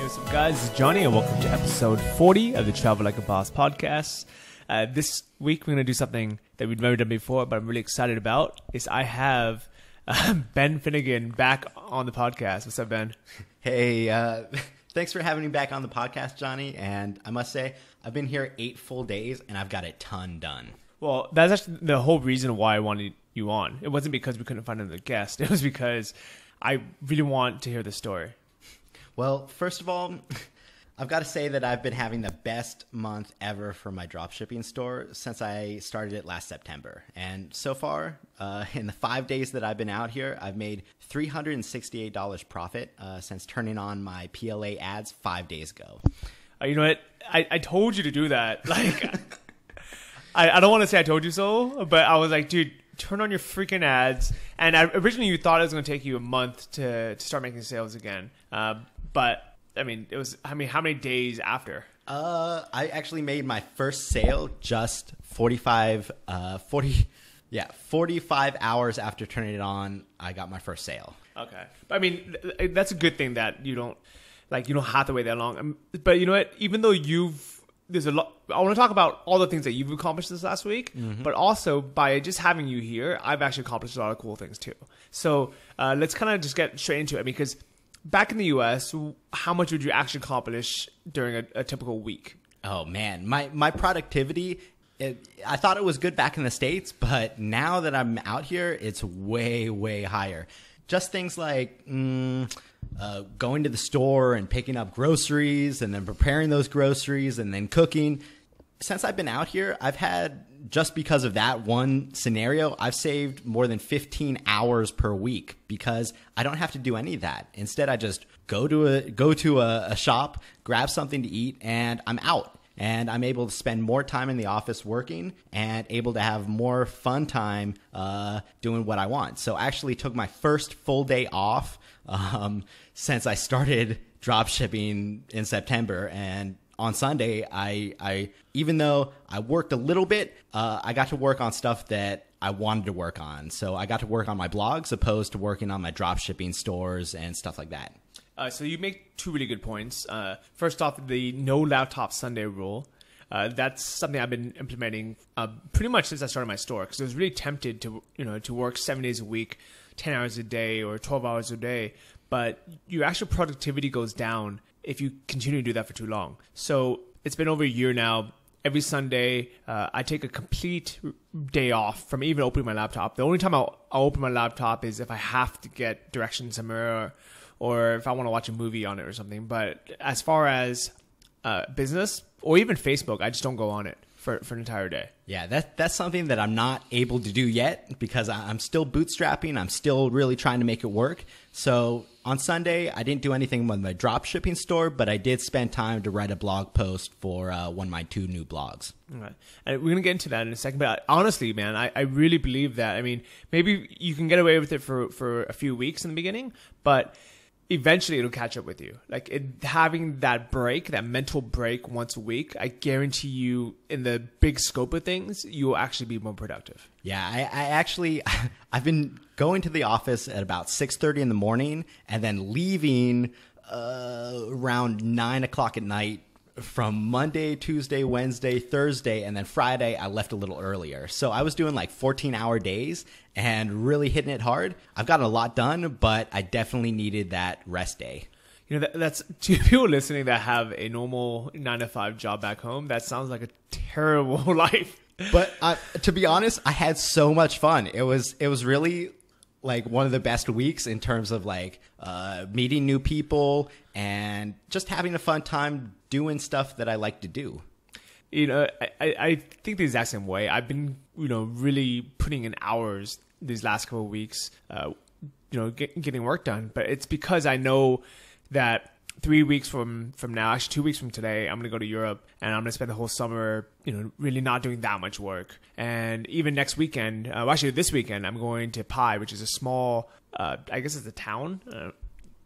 Hey, what's up, guys? This is Johnny, and welcome to episode 40 of the Travel Like a Boss podcast. This week, we're going to do something that we've never done before, but I'm really excited about, is I have Ben Finnigan back on the podcast. What's up, Ben? Hey, thanks for having me back on the podcast, Johnny. And I must say, I've been here 8 full days, and I've got a ton done. Well, that's actually the whole reason why I wanted you on. It wasn't because we couldn't find another guest. It was because I really want to hear the story. Well, first of all, I've got to say that I've been having the best month ever for my dropshipping store since I started it last September. And so far, in the 5 days that I've been out here, I've made $368 profit since turning on my PLA ads 5 days ago. You know what? I told you to do that. Like, I don't want to say I told you so, but I was like, dude, turn on your freaking ads. And originally you thought it was going to take you a month to start making sales again. But I mean, it was, how many days after? I actually made my first sale just 45 hours after turning it on. I got my first sale. Okay. I mean, that's a good thing that you don't have to wait that long. But you know what? Even though there's a lot, I want to talk about all the things that you've accomplished this last week, but also by just having you here, I've actually accomplished a lot of cool things too. So let's kind of just get straight into it, because back in the US, how much would you actually accomplish during a typical week? Oh man, my productivity, I thought it was good back in the States, but now that I'm out here, it's way, way higher. Just things like going to the store and picking up groceries and then preparing those groceries and then cooking. Since I've been out here, I've had, just because of that one scenario, I've saved more than 15 hours per week because I don't have to do any of that. Instead, I just go to a shop, grab something to eat, and I'm out. And I'm able to spend more time in the office working and able to have more fun time doing what I want. So I actually took my first full day off since I started dropshipping in September. And on Sunday, I even though I worked a little bit, I got to work on stuff that I wanted to work on. So I got to work on my blogs opposed to working on my dropshipping stores and stuff like that. So you make two really good points. First off, the no laptop Sunday rule. That's something I've been implementing pretty much since I started my store, because I was really tempted to work 7 days a week, 10 hours a day or 12 hours a day. But your actual productivity goes down if you continue to do that for too long. So it's been over a year now. Every Sunday, I take a complete day off from even opening my laptop. The only time I'll open my laptop is if I have to get directions somewhere, or if I want to watch a movie on it or something. But as far as business or even Facebook, I just don't go on it for an entire day. Yeah, that's something that I'm not able to do yet because I'm still bootstrapping. I'm still really trying to make it work. So on Sunday, I didn't do anything with my drop shipping store, but I did spend time to write a blog post for one of my 2 new blogs. All right. And we're going to get into that in a second. But honestly, man, I really believe that. I mean, maybe you can get away with it for a few weeks in the beginning, but eventually it'll catch up with you. Like having that break, that mental break once a week, I guarantee you in the big scope of things, you will actually be more productive. Yeah, I've been going to the office at about 6:30 in the morning and then leaving around 9 o'clock at night from Monday, Tuesday, Wednesday, Thursday, and then Friday I left a little earlier. So I was doing like 14-hour days and really hitting it hard. I've gotten a lot done, but I definitely needed that rest day. You know, that's to people listening that have a normal 9-to-5 job back home, that sounds like a terrible life. But to be honest, I had so much fun. It was really like one of the best weeks in terms of like meeting new people and just having a fun time doing stuff that I like to do. You know, I think the exact same way. I've been, really putting in hours these last couple of weeks, getting work done. But it's because I know that 3 weeks from now, actually 2 weeks from today, I'm going to go to Europe and I'm going to spend the whole summer, really not doing that much work. And even next weekend, actually this weekend, I'm going to Pai, which is a small, I guess it's a town,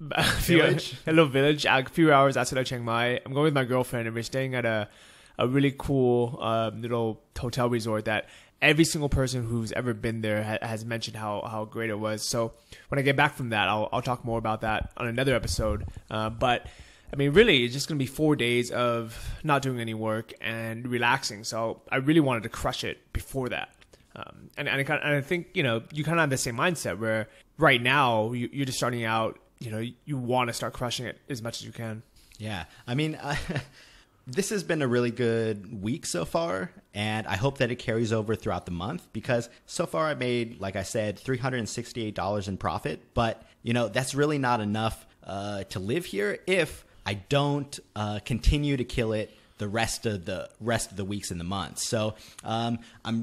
village, a little village, a few hours outside of Chiang Mai. I'm going with my girlfriend and we're staying at a really cool little hotel resort that every single person who's ever been there has mentioned how great it was. So when I get back from that, I'll talk more about that on another episode. But I mean, really, it's just going to be 4 days of not doing any work and relaxing. So I really wanted to crush it before that. And I think, you know, you kind of have the same mindset where right now you're just starting out, you know, you want to start crushing it as much as you can. Yeah. I mean, this has been a really good week so far, and I hope that it carries over throughout the month because so far I made, like I said, $368 in profit. But, you know, that's really not enough to live here if I don't continue to kill it the rest of the weeks in the month. So I'm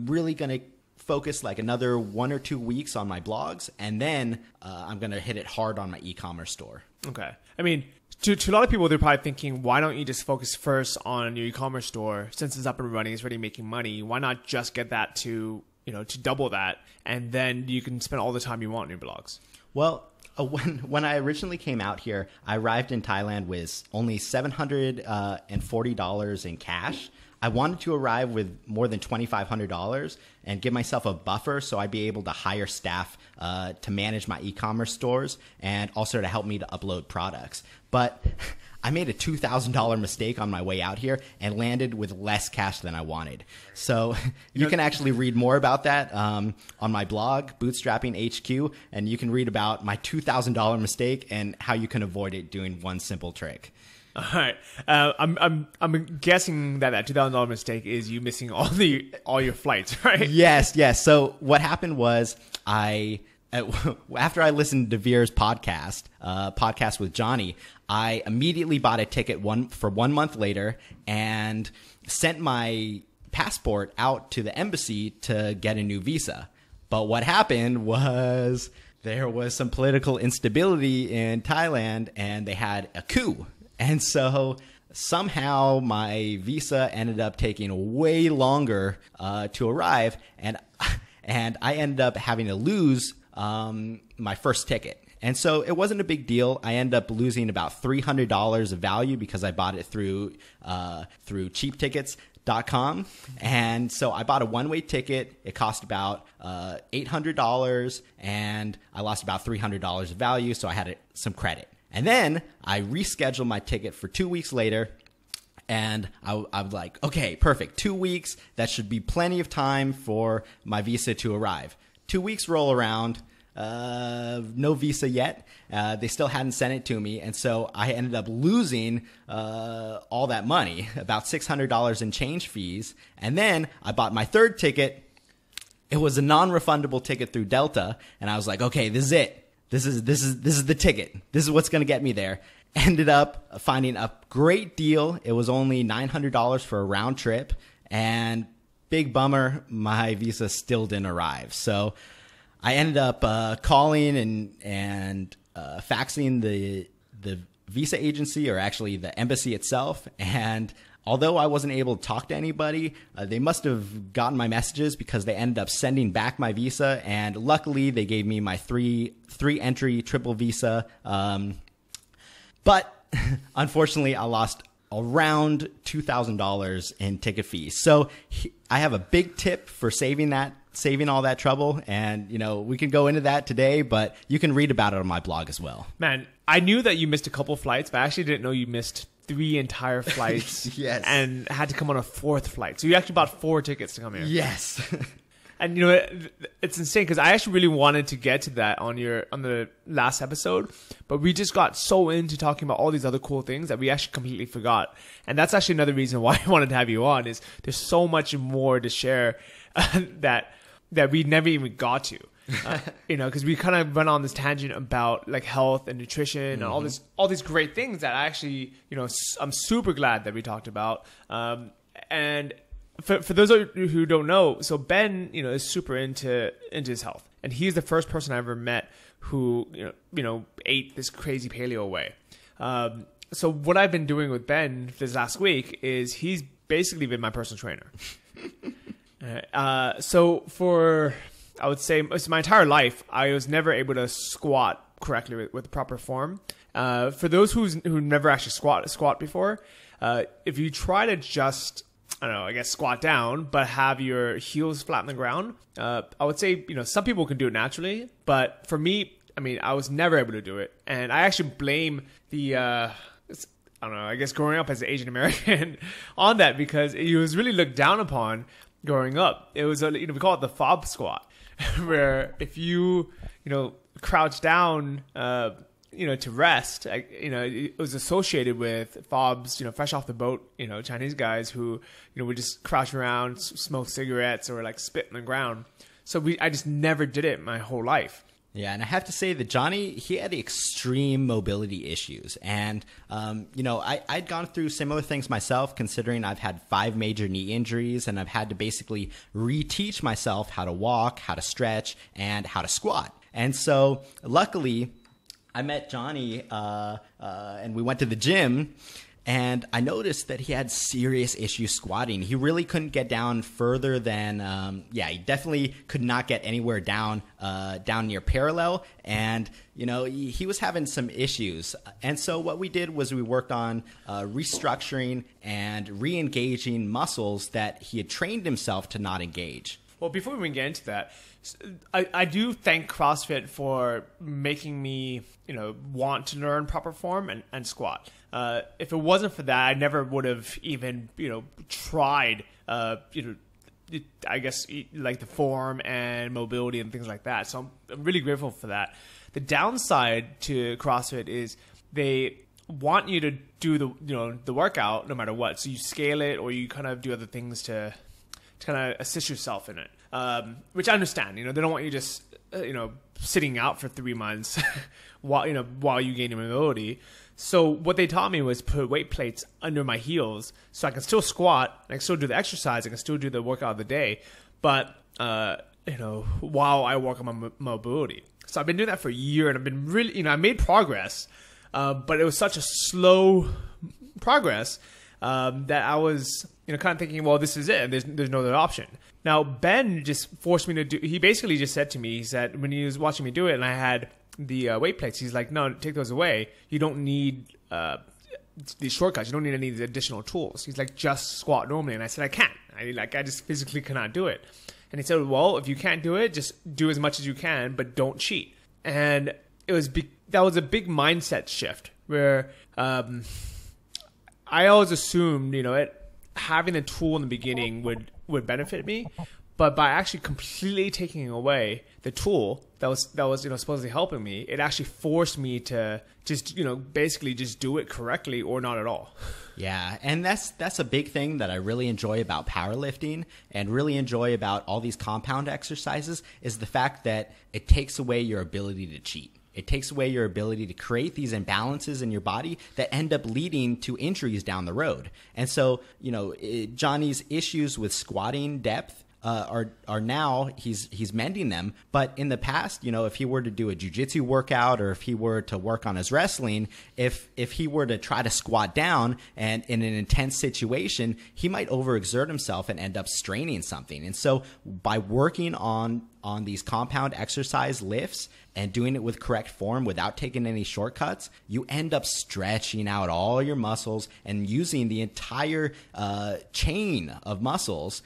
really going to focus like another 1 or 2 weeks on my blogs, and then I'm going to hit it hard on my e-commerce store. Okay. I mean, to a lot of people, they're probably thinking, why don't you just focus first on your e-commerce store since it's up and running, it's already making money? Why not just get that to, you know, to double that, and then you can spend all the time you want on your blogs? Well, when I originally came out here, I arrived in Thailand with only $740 in cash. I wanted to arrive with more than $2,500 and give myself a buffer so I'd be able to hire staff to manage my e-commerce stores and also to help me to upload products. But I made a $2,000 mistake on my way out here and landed with less cash than I wanted. So you can actually read more about that on my blog, Bootstrapping HQ, and you can read about my $2,000 mistake and how you can avoid it doing one simple trick. All right. I'm guessing that $2,000 mistake is you missing all your flights, right? Yes. So what happened was after I listened to Veer's podcast with Johnny, I immediately bought a ticket for 1 month later and sent my passport out to the embassy to get a new visa. But what happened was there was some political instability in Thailand and they had a coup. And so somehow my visa ended up taking way longer to arrive, and I ended up having to lose my first ticket. And so it wasn't a big deal. I ended up losing about $300 of value because I bought it through cheaptickets.com. And so I bought a one-way ticket. It cost about $800, and I lost about $300 of value, so I had some credit. And then I rescheduled my ticket for 2 weeks later, and I was like, okay, perfect. 2 weeks, that should be plenty of time for my visa to arrive. 2 weeks roll around, no visa yet. They still hadn't sent it to me, and so I ended up losing all that money, about $600 in change fees. And then I bought my third ticket. It was a non-refundable ticket through Delta, and I was like, okay, this is it. This is the ticket. This is what's going to get me there. Ended up finding a great deal. It was only $900 for a round trip, and big bummer, my visa still didn't arrive. So I ended up calling and faxing the visa agency, or actually the embassy itself, and although I wasn't able to talk to anybody, they must have gotten my messages because they ended up sending back my visa, and luckily they gave me my three entry triple visa. But unfortunately, I lost around $2,000 in ticket fees. So I have a big tip for saving all that trouble, and you know, we can go into that today, but you can read about it on my blog as well. Man, I knew that you missed a couple flights, but I actually didn't know you missed 3 entire flights. Yes. And had to come on a 4th flight. So you actually bought 4 tickets to come here. Yes. And you know, it's insane because I actually really wanted to get to that on the last episode, but we just got so into talking about all these other cool things that we actually completely forgot. And that's actually another reason why I wanted to have you on, is there's so much more to share that we never even got to. You know, because we kind of went on this tangent about like health and nutrition and all these great things that I actually, you know, I'm super glad that we talked about. And for those of you who don't know, so Ben, you know, is super into his health, and he's the first person I ever met who you know ate this crazy paleo way. So what I've been doing with Ben this last week is he's basically been my personal trainer. So for, I would say, my entire life, I was never able to squat correctly with proper form. For those who never actually squat before, if you try to just, I don't know, I guess squat down, but have your heels flat on the ground, I would say, you know, some people can do it naturally, but for me, I mean, I was never able to do it. And I actually blame the, I don't know, I guess growing up as an Asian American on that, because it was really looked down upon growing up. It was, we call it the fob squat, where if you crouch down, to rest, it was associated with fobs, fresh off the boat, Chinese guys who, would just crouch around, smoke cigarettes or like spit on the ground. So I just never did it my whole life. Yeah, and I have to say that Johnny, he had extreme mobility issues. And, I'd gone through similar things myself, considering I've had 5 major knee injuries, and I've had to basically reteach myself how to walk, how to stretch, and how to squat. And so, luckily, I met Johnny, and we went to the gym, and I noticed that he had serious issues squatting. He really couldn't get down further than, he definitely could not get anywhere down near parallel. And, he was having some issues. And so what we did was we worked on restructuring and re-engaging muscles that he had trained himself to not engage. Well, before we get into that, I do thank CrossFit for making me, want to learn proper form and squat. If it wasn't for that, I never would have even, tried, I guess, like the form and mobility and things like that. So I'm really grateful for that. The downside to CrossFit is they want you to do the workout no matter what. So you scale it, or you kind of do other things to kind of assist yourself in it, which I understand. They don't want you just sitting out for 3 months while you gain your mobility. So what they taught me was put weight plates under my heels, so I can still squat, I can still do the exercise, I can still do the workout of the day, but while I work on my mobility. So I've been doing that for a year, and I've been really, I made progress, but it was such a slow progress that I was, kind of thinking, well, this is it. There's no other option. Now, Ben just forced me to do, he basically just said to me, he said, when he was watching me do it and I had the weight plates, he's like, no, take those away. You don't need these shortcuts. You don't need any of these additional tools. He's like, just squat normally. And I said, I can't. I just physically cannot do it. And he said, well, if you can't do it, just do as much as you can, but don't cheat. And that was a big mindset shift where I always assumed, having the tool in the beginning would benefit me, but by actually completely taking away the tool that was supposedly helping me, it actually forced me to just basically just do it correctly or not at all. Yeah, and that's a big thing that I really enjoy about powerlifting and really enjoy about all these compound exercises is the fact that it takes away your ability to cheat. It takes away your ability to create these imbalances in your body that end up leading to injuries down the road. And so, Johnny's issues with squatting depth are now he's mending them. But in the past, if he were to do a jiu-jitsu workout, or if he were to work on his wrestling, if he were to try to squat down and in an intense situation, he might overexert himself and end up straining something. And so by working on these compound exercise lifts and doing it with correct form without taking any shortcuts, you end up stretching out all your muscles and using the entire chain of muscles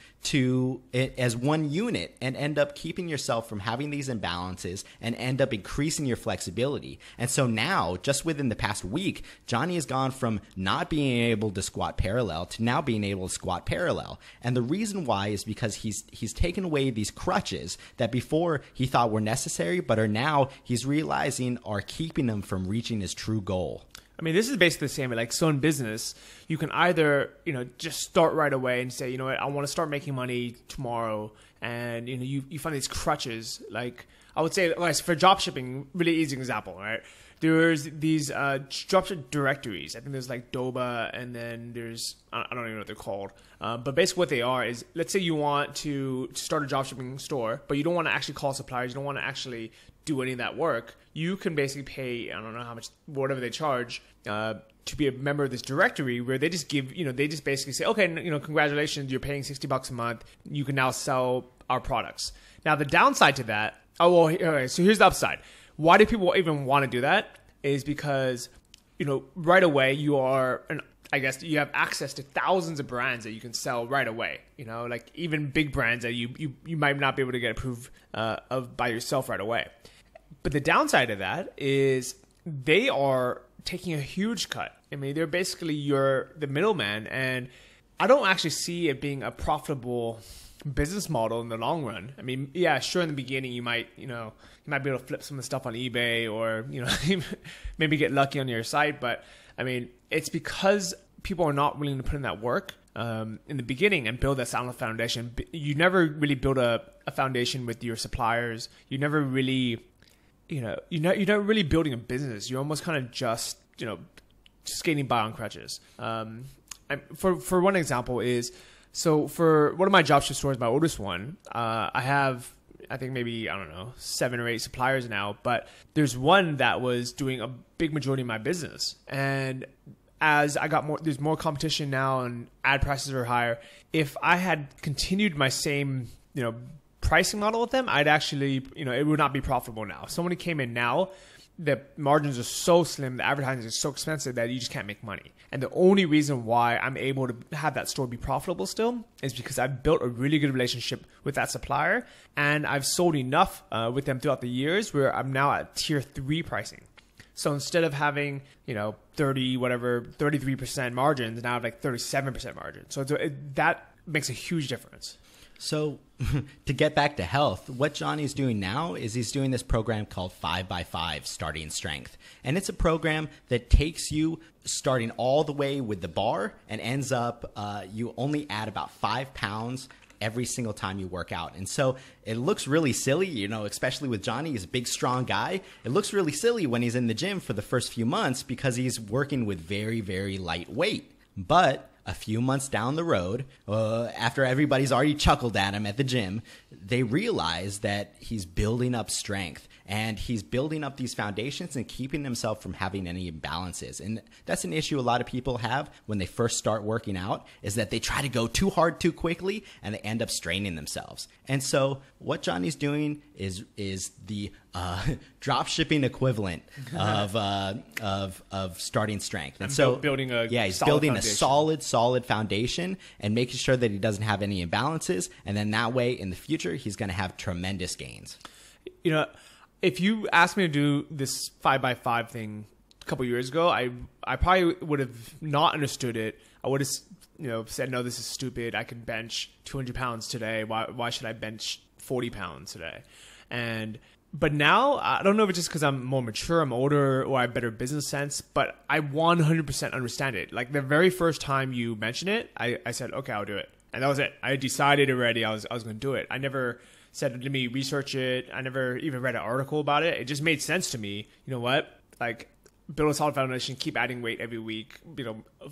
as one unit, and end up keeping yourself from having these imbalances and end up increasing your flexibility. And so now, just within the past week, Johnny has gone from not being able to squat parallel to now being able to squat parallel. And the reason why is because he's taken away these crutches that before he thought were necessary, but are now he's realizing are keeping him from reaching his true goal. I mean, this is basically the same. Like, so in business, you can either, just start right away and say, I want to start making money tomorrow. And, you find these crutches. Like, I would say, for drop shipping, really easy example, right? There's these dropship directories. I think there's like Doba, and then there's, I don't even know what they're called. But basically what they are is, let's say you want to start a dropshipping store, but you don't want to actually call suppliers. You don't want to actually do any of that work. You can basically pay, I don't know how much, whatever they charge, to be a member of this directory, where they just give, they just basically say, okay, congratulations, you're paying $60 a month. You can now sell our products. Now, the downside to that, okay, so here's the upside. Why do people even want to do that? Is because, right away you have access to thousands of brands that you can sell right away. Like even big brands that you might not be able to get approved of by yourself right away. But the downside of that is they are taking a huge cut I mean, they're basically the middleman, and I don't actually see it being a profitable business model in the long run. I mean, yeah, sure, in the beginning you might be able to flip some of the stuff on eBay, or maybe get lucky on your site, but I mean, it's because people are not willing to put in that work in the beginning and build that solid foundation. You never really build a foundation with your suppliers. You never really, you're not really building a business. You're almost kind of just skating by on crutches. For one example is, so for one of my dropship stores, my oldest one, I have, I think maybe, I don't know, 7 or 8 suppliers now, but there's one that was doing a big majority of my business. And as I got more, there's more competition now and ad prices are higher. If I had continued my same, pricing model with them, I'd actually, it would not be profitable now. If somebody came in now, the margins are so slim, the advertising is so expensive that you just can't make money. And the only reason why I'm able to have that store be profitable still is because I've built a really good relationship with that supplier, and I've sold enough with them throughout the years where I'm now at tier 3 pricing. So instead of having, 33% margins, now I have like 37% margin. So that makes a huge difference. So to get back to health, what Johnny's doing now is he's doing this program called 5x5 Starting Strength. And it's a program that takes you starting all the way with the bar and ends up you only add about 5 pounds every single time you work out. And so it looks really silly, especially with Johnny. He's a big, strong guy. It looks really silly when he's in the gym for the first few months because he's working with very, very light weight. But a few months down the road, after everybody's already chuckled at him at the gym, they realize that he's building up strength and he's building up these foundations and keeping himself from having any imbalances. And that's an issue a lot of people have when they first start working out, is that they try to go too hard too quickly and they end up straining themselves. And so what Johnny's doing is the drop shipping equivalent of starting strength. And so building he's building a solid foundation and making sure that he doesn't have any imbalances. And then that way in the future, he's going to have tremendous gains. If you asked me to do this 5x5 thing a couple years ago, I probably would have not understood it. I would have, said, no, this is stupid. I can bench 200 pounds today. Why should I bench 40 pounds today? But now, I don't know if it's just because I'm more mature, I'm older, or I have better business sense, but I 100% understand it. Like the very first time you mentioned it, I said, okay, I'll do it. And that was it. I decided already I was going to do it. I never said, let me research it. I never even read an article about it. It just made sense to me. You know what? Like, build a solid foundation, keep adding weight every week,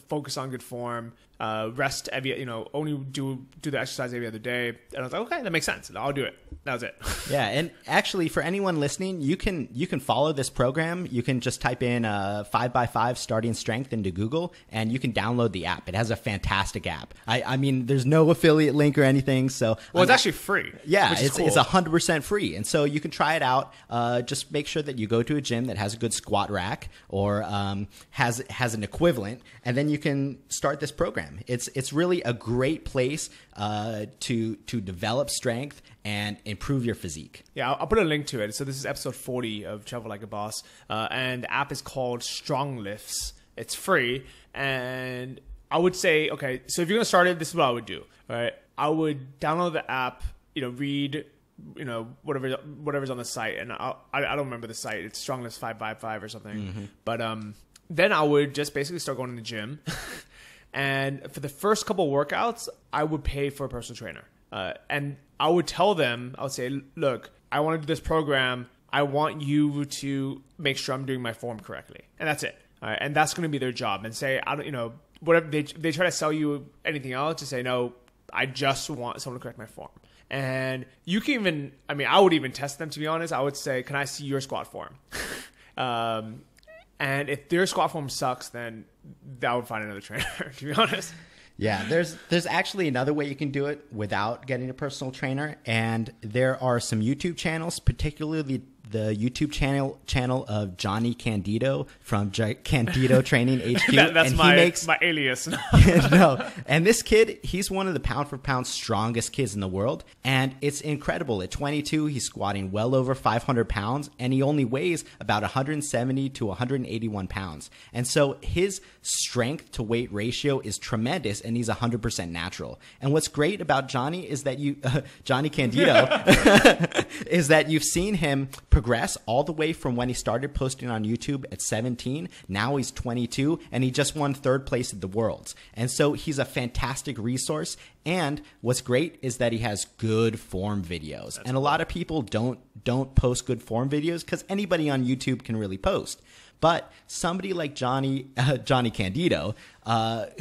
focus on good form, rest only do the exercise every other day. And I was like, okay, that makes sense. I'll do it. That was it. Yeah. And actually for anyone listening, you can follow this program. You can just type in 5x5 Starting Strength into Google and you can download the app. It has a fantastic app. I mean, there's no affiliate link or anything. So it's actually free. Yeah. Which is cool. It's 100% free. And so you can try it out. Just make sure that you go to a gym that has a good squat rack or has an equivalent, and then you can start this program. It's really a great place to develop strength and improve your physique. Yeah, I'll put a link to it. So this is episode 40 of Travel Like a Boss, and the app is called Stronglifts. It's free, and I would say, okay, so if you're gonna start it, this is what I would do. All right, I would download the app, read whatever's on the site, and I don't remember the site. It's Stronglifts 5x5 or something. Mm-hmm. But then I would just basically start going to the gym, and for the first couple workouts, I would pay for a personal trainer, and I would tell them, I would say, look, I want to do this program. I want you to make sure I'm doing my form correctly, and that's it. All right, and that's going to be their job. And say, I don't, whatever they try to sell you anything else, to say, no, I just want someone to correct my form. And you can even, I would even test them, to be honest. I would say, can I see your squat form? And if their squat form sucks, then I would find another trainer, to be honest. Yeah, there's actually another way you can do it without getting a personal trainer. And there are some YouTube channels, particularly the YouTube channel of Johnny Candido from Candido Training HQ. That's and my alias. No, and this kid, he's one of the pound for pound strongest kids in the world, and it's incredible. At 22, he's squatting well over 500 pounds, and he only weighs about 170 to 181 pounds. And so his strength to weight ratio is tremendous, and he's 100% natural. And what's great about Johnny is that Johnny Candido, is that you've seen him progress all the way from when he started posting on YouTube at 17. Now he's 22, and he just won 3rd place at the Worlds. And so he's a fantastic resource. And what's great is that he has good form videos. And a lot of people don't post good form videos because anybody on YouTube can really post. But somebody like Johnny Candido,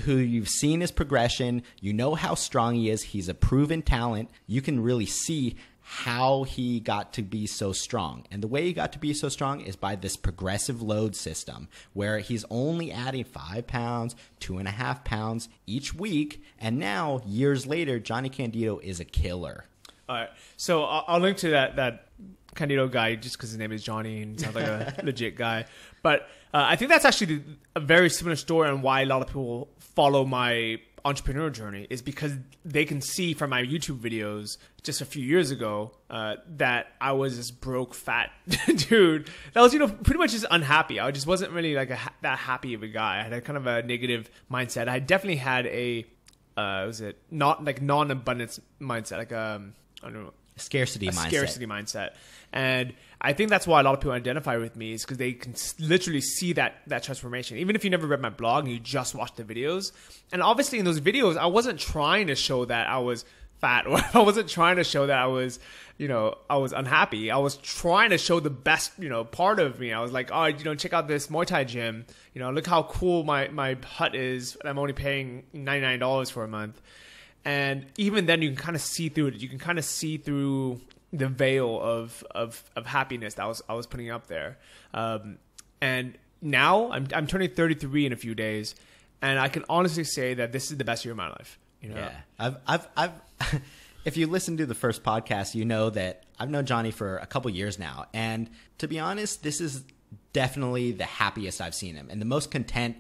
who you've seen his progression, you know how strong he is, he's a proven talent, you can really see how he got to be so strong. And the way he got to be so strong is by this progressive load system where he's only adding 5 pounds, 2.5 pounds each week. And now, years later, Johnny Candido is a killer. All right. So I'll link to that Candido guy just because his name is Johnny and sounds like a legit guy. But I think that's actually a very similar story on why a lot of people follow my entrepreneur journey is because they can see from my YouTube videos just a few years ago that I was this broke fat dude that was pretty much just unhappy. I just wasn't really like that happy of a guy. I had a kind of a negative mindset. I definitely had a non-abundance mindset, like I don't know, scarcity mindset. And I think that's why a lot of people identify with me is because they can literally see that transformation. Even if you never read my blog and you just watched the videos. And obviously in those videos, I wasn't trying to show that I was fat or I wasn't trying to show that I was unhappy. I was trying to show the best, part of me. I was like, oh, check out this Muay Thai gym. Look how cool my hut is. I'm only paying $99 for a month. And even then you can kind of see through it. You can kind of see through the veil of happiness that I was putting up there. And now I'm turning 33 in a few days, and I can honestly say that this is the best year of my life. Yeah, I've if you listen to the first podcast, you know that I've known Johnny for a couple years now, and to be honest, this is definitely the happiest I've seen him and the most content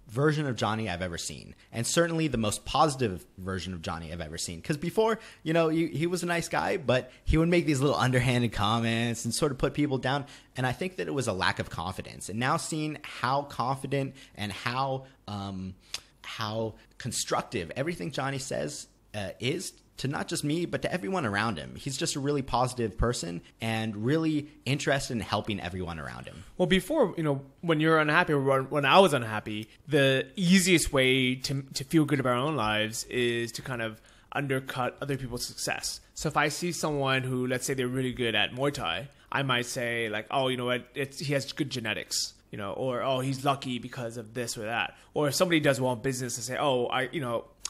version of Johnny I've ever seen, and certainly the most positive version of Johnny I've ever seen. Because before, he was a nice guy, but he would make these little underhanded comments and sort of put people down, and I think that it was a lack of confidence. And now seeing how confident and how constructive everything Johnny says is to not just me, but to everyone around him. He's just a really positive person and really interested in helping everyone around him. Well, before, when you're unhappy or when I was unhappy, the easiest way to feel good about our own lives is to kind of undercut other people's success. So if I see someone who, let's say they're really good at Muay Thai, I might say like, oh, you know what, he has good genetics. Or, oh, he's lucky because of this or that. Or if somebody does well in business and say, oh,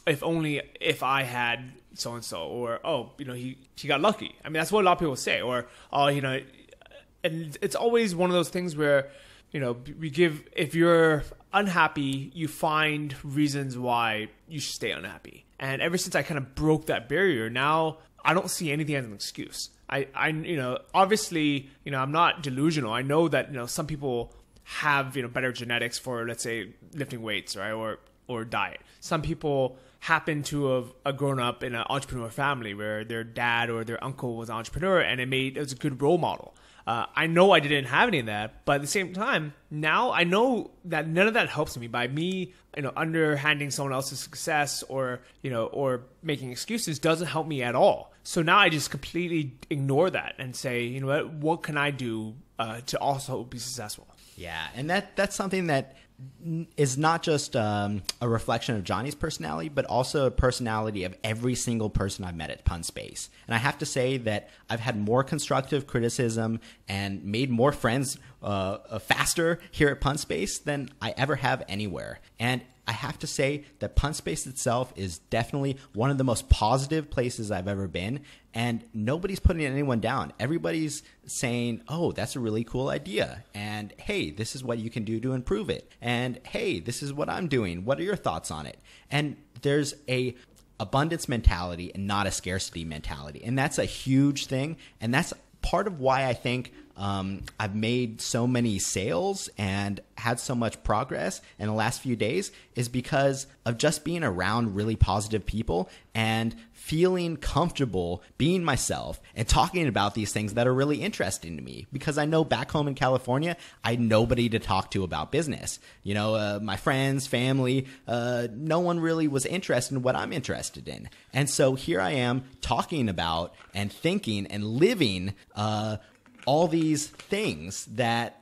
if I had so-and-so, or, oh, he got lucky. I mean, that's what a lot of people say. Or, oh, and it's always one of those things where, if you're unhappy, you find reasons why you should stay unhappy. And ever since I kind of broke that barrier, now I don't see anything as an excuse. Obviously, I'm not delusional. I know that, some people have better genetics for, let's say, lifting weights, right, or diet. Some people happen to have grown up in an entrepreneur family where their dad or their uncle was an entrepreneur, and it was a good role model. I know I didn't have any of that, but at the same time, now I know that none of that helps me by me, underhanding someone else's success or making excuses doesn't help me at all. So now I just completely ignore that and say, what can I do to also be successful? Yeah, and that's something that is not just a reflection of Johnny's personality, but also a personality of every single person I've met at PunSpace. And I have to say that I've had more constructive criticism and made more friends faster here at PunSpace than I ever have anywhere. And I have to say that PunSpace itself is definitely one of the most positive places I've ever been, and nobody's putting anyone down. Everybody's saying, oh, that's a really cool idea, and hey, this is what you can do to improve it, and hey, this is what I'm doing. What are your thoughts on it? And there's a abundance mentality and not a scarcity mentality, and that's a huge thing, and that's part of why I think I've made so many sales and had so much progress in the last few days is because of just being around really positive people and feeling comfortable being myself and talking about these things that are really interesting to me. Because I know back home in California, I had nobody to talk to about business. My friends, family, no one really was interested in what I'm interested in. And so here I am talking about and thinking and living all these things that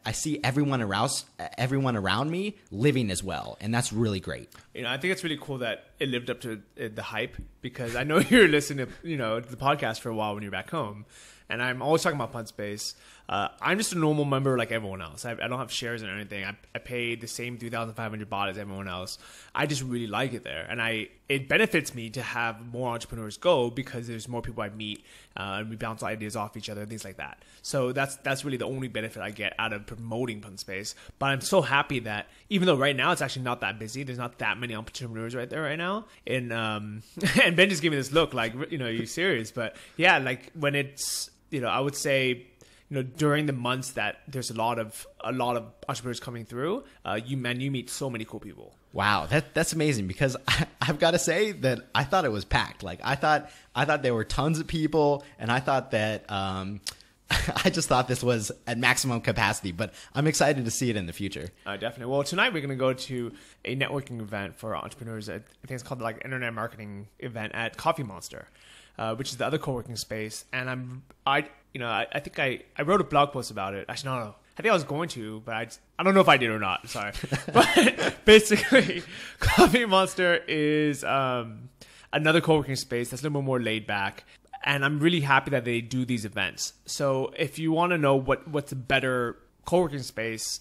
I see everyone around me living as well, and that's really great. I think it's really cool that it lived up to the hype, because I know you're listening to the podcast for a while when you're back home, and I'm always talking about PunSpace. I'm just a normal member like everyone else. I don't have shares or anything. I pay the same 3,500 baht as everyone else. I just really like it there, and it benefits me to have more entrepreneurs go, because there's more people I meet, and we bounce ideas off each other, things like that. So that's really the only benefit I get out of promoting PunSpace. But I'm so happy that even though right now it's actually not that busy, there's not that many entrepreneurs right there right now. And and Ben just gave me this look like, are you serious? But yeah, like when it's I would say, during the months that there's a lot of entrepreneurs coming through, you meet so many cool people. Wow, that's amazing, because I've got to say that I thought it was packed. Like I thought there were tons of people, and I thought that I just thought this was at maximum capacity. But I'm excited to see it in the future. Definitely. Well, tonight we're going to go to a networking event for entrepreneurs. I think it's called like Internet Marketing Event at Coffee Monster, which is the other co-working space. And I think I wrote a blog post about it. Actually, no. I think I was going to, but I don't know if I did or not. Sorry. But basically, Coffee Monster is another co-working space that's a little bit more laid back. And I'm really happy that they do these events. So if you want to know what's a better co-working space,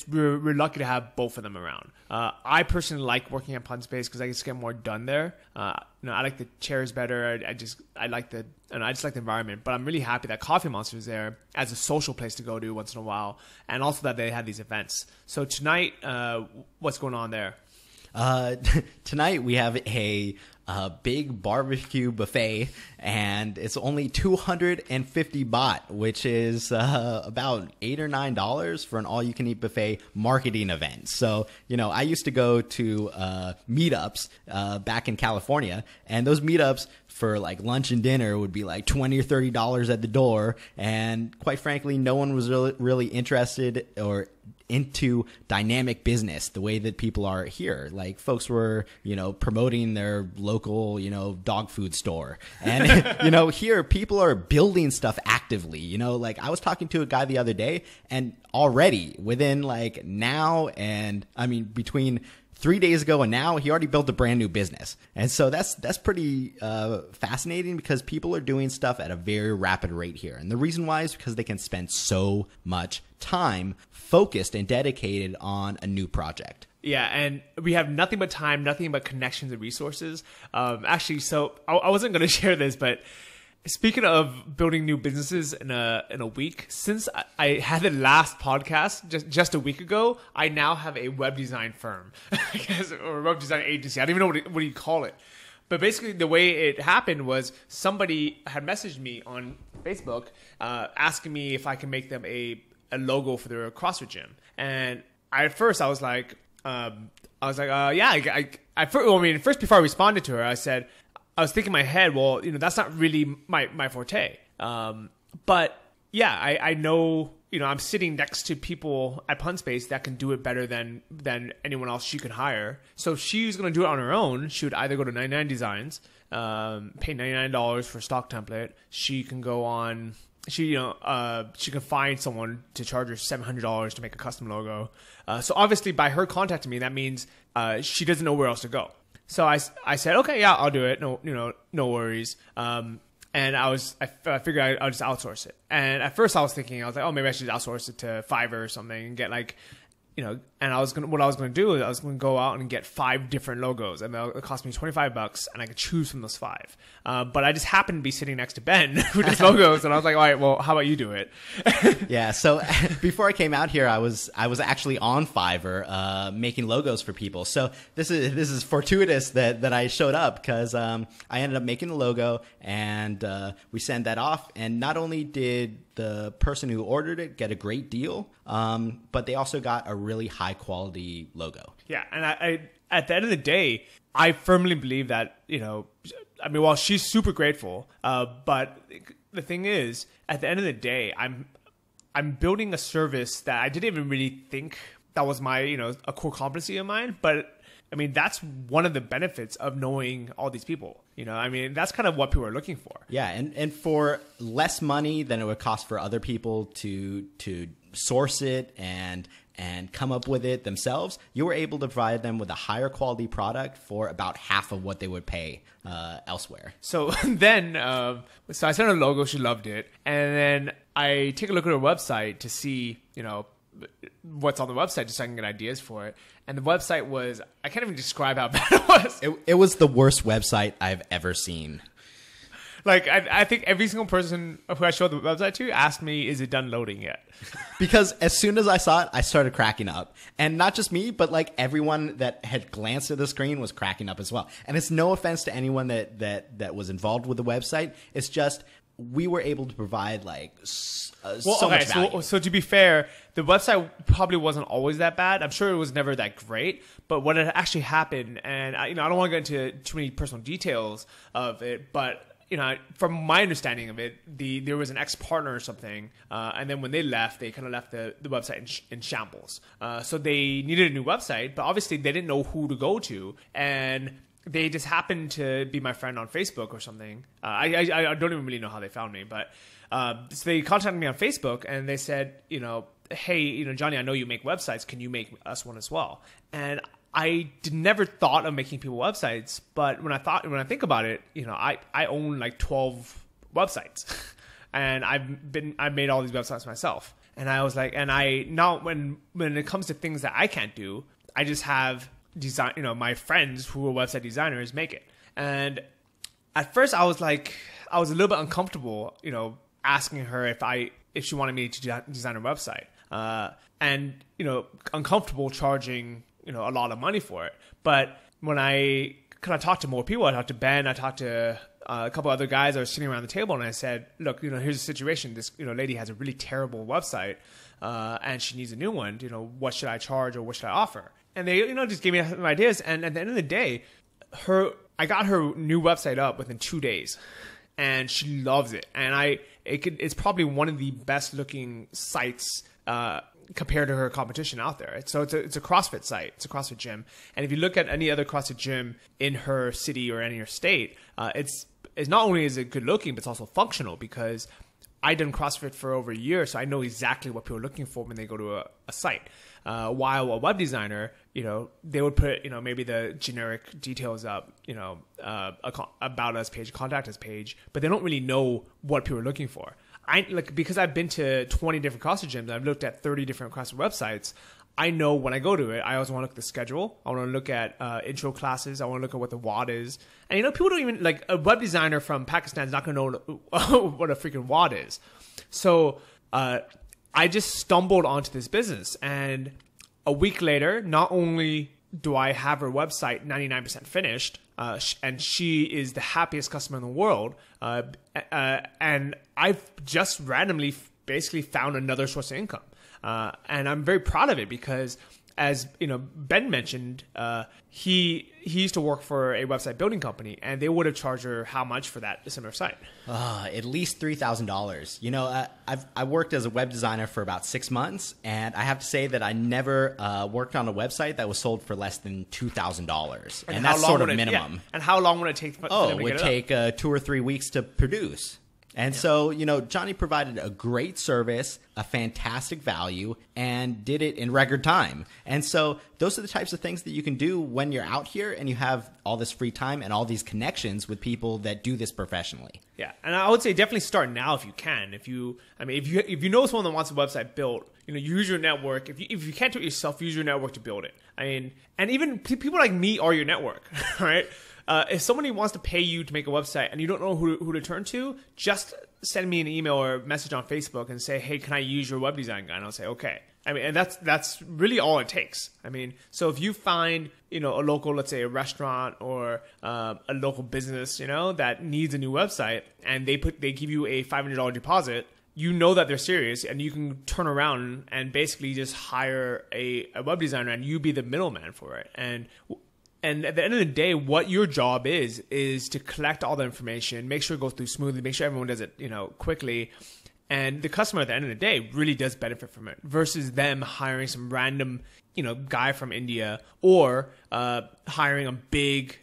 we're lucky to have both of them around. I personally like working at PunSpace because I just get more done there. I like the chairs better. I just like the environment. But I'm really happy that Coffee Monster is there as a social place to go to once in a while, and also that they have these events. So tonight, what's going on there? Tonight we have a big barbecue buffet, and it's only 250 baht, which is about $8 or $9 for an all-you-can-eat buffet marketing event. So, I used to go to meetups back in California, and those meetups for like lunch and dinner would be like $20 or $30 at the door, and quite frankly, no one was really interested or into dynamic business the way that people are here. Like folks were, promoting their local, dog food store. And, here people are building stuff actively, like I was talking to a guy the other day, and already within like now and between 3 days ago and now, he already built a brand new business. And so that's pretty fascinating, because people are doing stuff at a very rapid rate here. And the reason why is because they can spend so much time focused and dedicated on a new project. Yeah, and we have nothing but time, nothing but connections and resources. Actually, so I wasn't going to share this, but speaking of building new businesses in a week, since I had the last podcast just a week ago, I now have a web design firm, I guess, or a web design agency. I don't even know what you call it. But basically, the way it happened was somebody had messaged me on Facebook asking me if I can make them a logo for their CrossFit gym. And at first, I was like, yeah. First, before I responded to her, I said, I was thinking in my head, well, that's not really my forte. But yeah, I know, I'm sitting next to people at PunSpace that can do it better than anyone else she could hire. So if she's going to do it on her own, she would either go to 99 Designs, pay $99 for a stock template. She can go on, she can find someone to charge her $700 to make a custom logo. So obviously by her contacting me, that means she doesn't know where else to go. So I said, okay, yeah, I'll do it. No worries. And I figured I'll just outsource it. And at first I was like, oh, maybe I should outsource it to Fiverr or something and get like and what I was gonna do is I was gonna go out and get 5 different logos, and it cost me $25, and I could choose from those 5. But I just happened to be sitting next to Ben with his logos, and I was like, all right, well, how about you do it? Yeah. So before I came out here, I was actually on Fiverr making logos for people. So this is fortuitous that I showed up, because I ended up making a logo, and we sent that off, and not only did the person who ordered it get a great deal, but they also got a really high quality logo. Yeah, and I at the end of the day, I firmly believe that, while she's super grateful, but the thing is, at the end of the day, I'm building a service that I didn't even really think that was my, a core competency of mine, but I mean, that's one of the benefits of knowing all these people. That's kind of what people are looking for. Yeah, and for less money than it would cost for other people to source it and come up with it themselves, you were able to provide them with a higher quality product for about half of what they would pay elsewhere. So then, so I sent her a logo. She loved it. And then I take a look at her website to see, what's on the website, just so I can get ideas for it. And the website was, I can't even describe how bad it was. It was the worst website I've ever seen. Like, I think every single person who I showed the website to asked me, is it done loading yet? Because as soon as I saw it, I started cracking up. And not just me, but like everyone that had glanced at the screen was cracking up as well. And it's no offense to anyone that was involved with the website. It's just, we were able to provide so much value. So to be fair, the website probably wasn't always that bad. I'm sure it was never that great. But what had actually happened, and I don't want to get into too many personal details of it, but from my understanding of it, there was an ex-partner or something, and then when they left, they kind of left the website in shambles. So they needed a new website, but obviously they didn't know who to go to, and they just happened to be my friend on Facebook or something. I don't even really know how they found me, but so they contacted me on Facebook, and they said, hey, Johnny, I know you make websites. Can you make us one as well? And I never thought of making people websites, but when I think about it, I own like 12 websites, and I made all these websites myself. And I was like, when it comes to things that I can't do, I just have my friends who are website designers make it. And at first I was a little bit uncomfortable, asking her if she wanted me to design her website, and uncomfortable charging a lot of money for it. But when I kind of talked to more people, I talked to Ben, I talked to a couple other guys that were sitting around the table, and I said, look, here's the situation. This lady has a really terrible website, and she needs a new one. What should I charge, or what should I offer? And they just gave me some ideas. And at the end of the day, I got her new website up within 2 days, and she loves it. And it's probably one of the best looking sites compared to her competition out there. So it's a CrossFit site. It's a CrossFit gym. And if you look at any other CrossFit gym in her city or in her state, it's not only is it good looking, but it's also functional, because I've done CrossFit for over a year, so I know exactly what people are looking for when they go to a site. While a web designer, they would put, maybe the generic details up, about us page, contact us page, but they don't really know what people are looking for. Because I've been to 20 different CrossFit gyms, I've looked at 30 different CrossFit websites. I know when I go to it, I always want to look at the schedule. I want to look at intro classes. I want to look at what the WOD is. And people don't even, a web designer from Pakistan is not going to know what a freaking WOD is. So I just stumbled onto this business, and a week later, not only do I have her website 99% finished, and she is the happiest customer in the world, and I've just randomly basically found another source of income. And I'm very proud of it, because as Ben mentioned, he used to work for a website building company, and they would have charged her how much for that similar site? At least $3,000. I worked as a web designer for about 6 months, and I have to say that I never worked on a website that was sold for less than $2,000, and that's sort of minimum. And how long would it take? It would take 2 or 3 weeks to produce. And so, Johnny provided a great service, a fantastic value, and did it in record time. And so those are the types of things that you can do when you're out here and you have all this free time and all these connections with people that do this professionally. Yeah, and I would say definitely start now if you can. If you know someone that wants a website built, use your network. If you can't do it yourself, use your network to build it. And even people like me are your network, right? If somebody wants to pay you to make a website and you don't know who to turn to, just send me an email or a message on Facebook and say, hey, can I use your web design guy? And I'll say, okay. And that's really all it takes. So if you find, a local, let's say a restaurant or a local business, that needs a new website and they give you a $500 deposit, that they're serious, and you can turn around and basically just hire a web designer and you be the middleman for it. And at the end of the day, what your job is to collect all the information, make sure it goes through smoothly, make sure everyone does it, quickly. And the customer at the end of the day really does benefit from it versus them hiring some random, guy from India or hiring a big,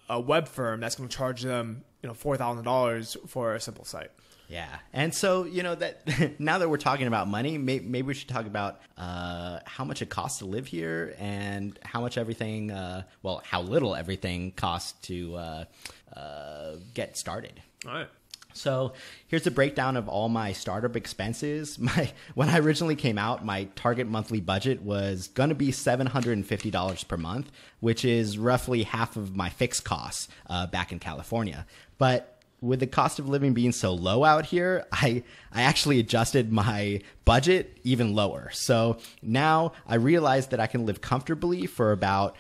a web firm that's going to charge them, $4,000 for a simple site. Yeah. And so, that now that we're talking about money, maybe we should talk about how much it costs to live here and how much everything, how little everything costs to get started. All right. So here's a breakdown of all my startup expenses. When I originally came out, my target monthly budget was going to be $750 per month, which is roughly half of my fixed costs back in California. But with the cost of living being so low out here, I actually adjusted my budget even lower. So now I realize that I can live comfortably for about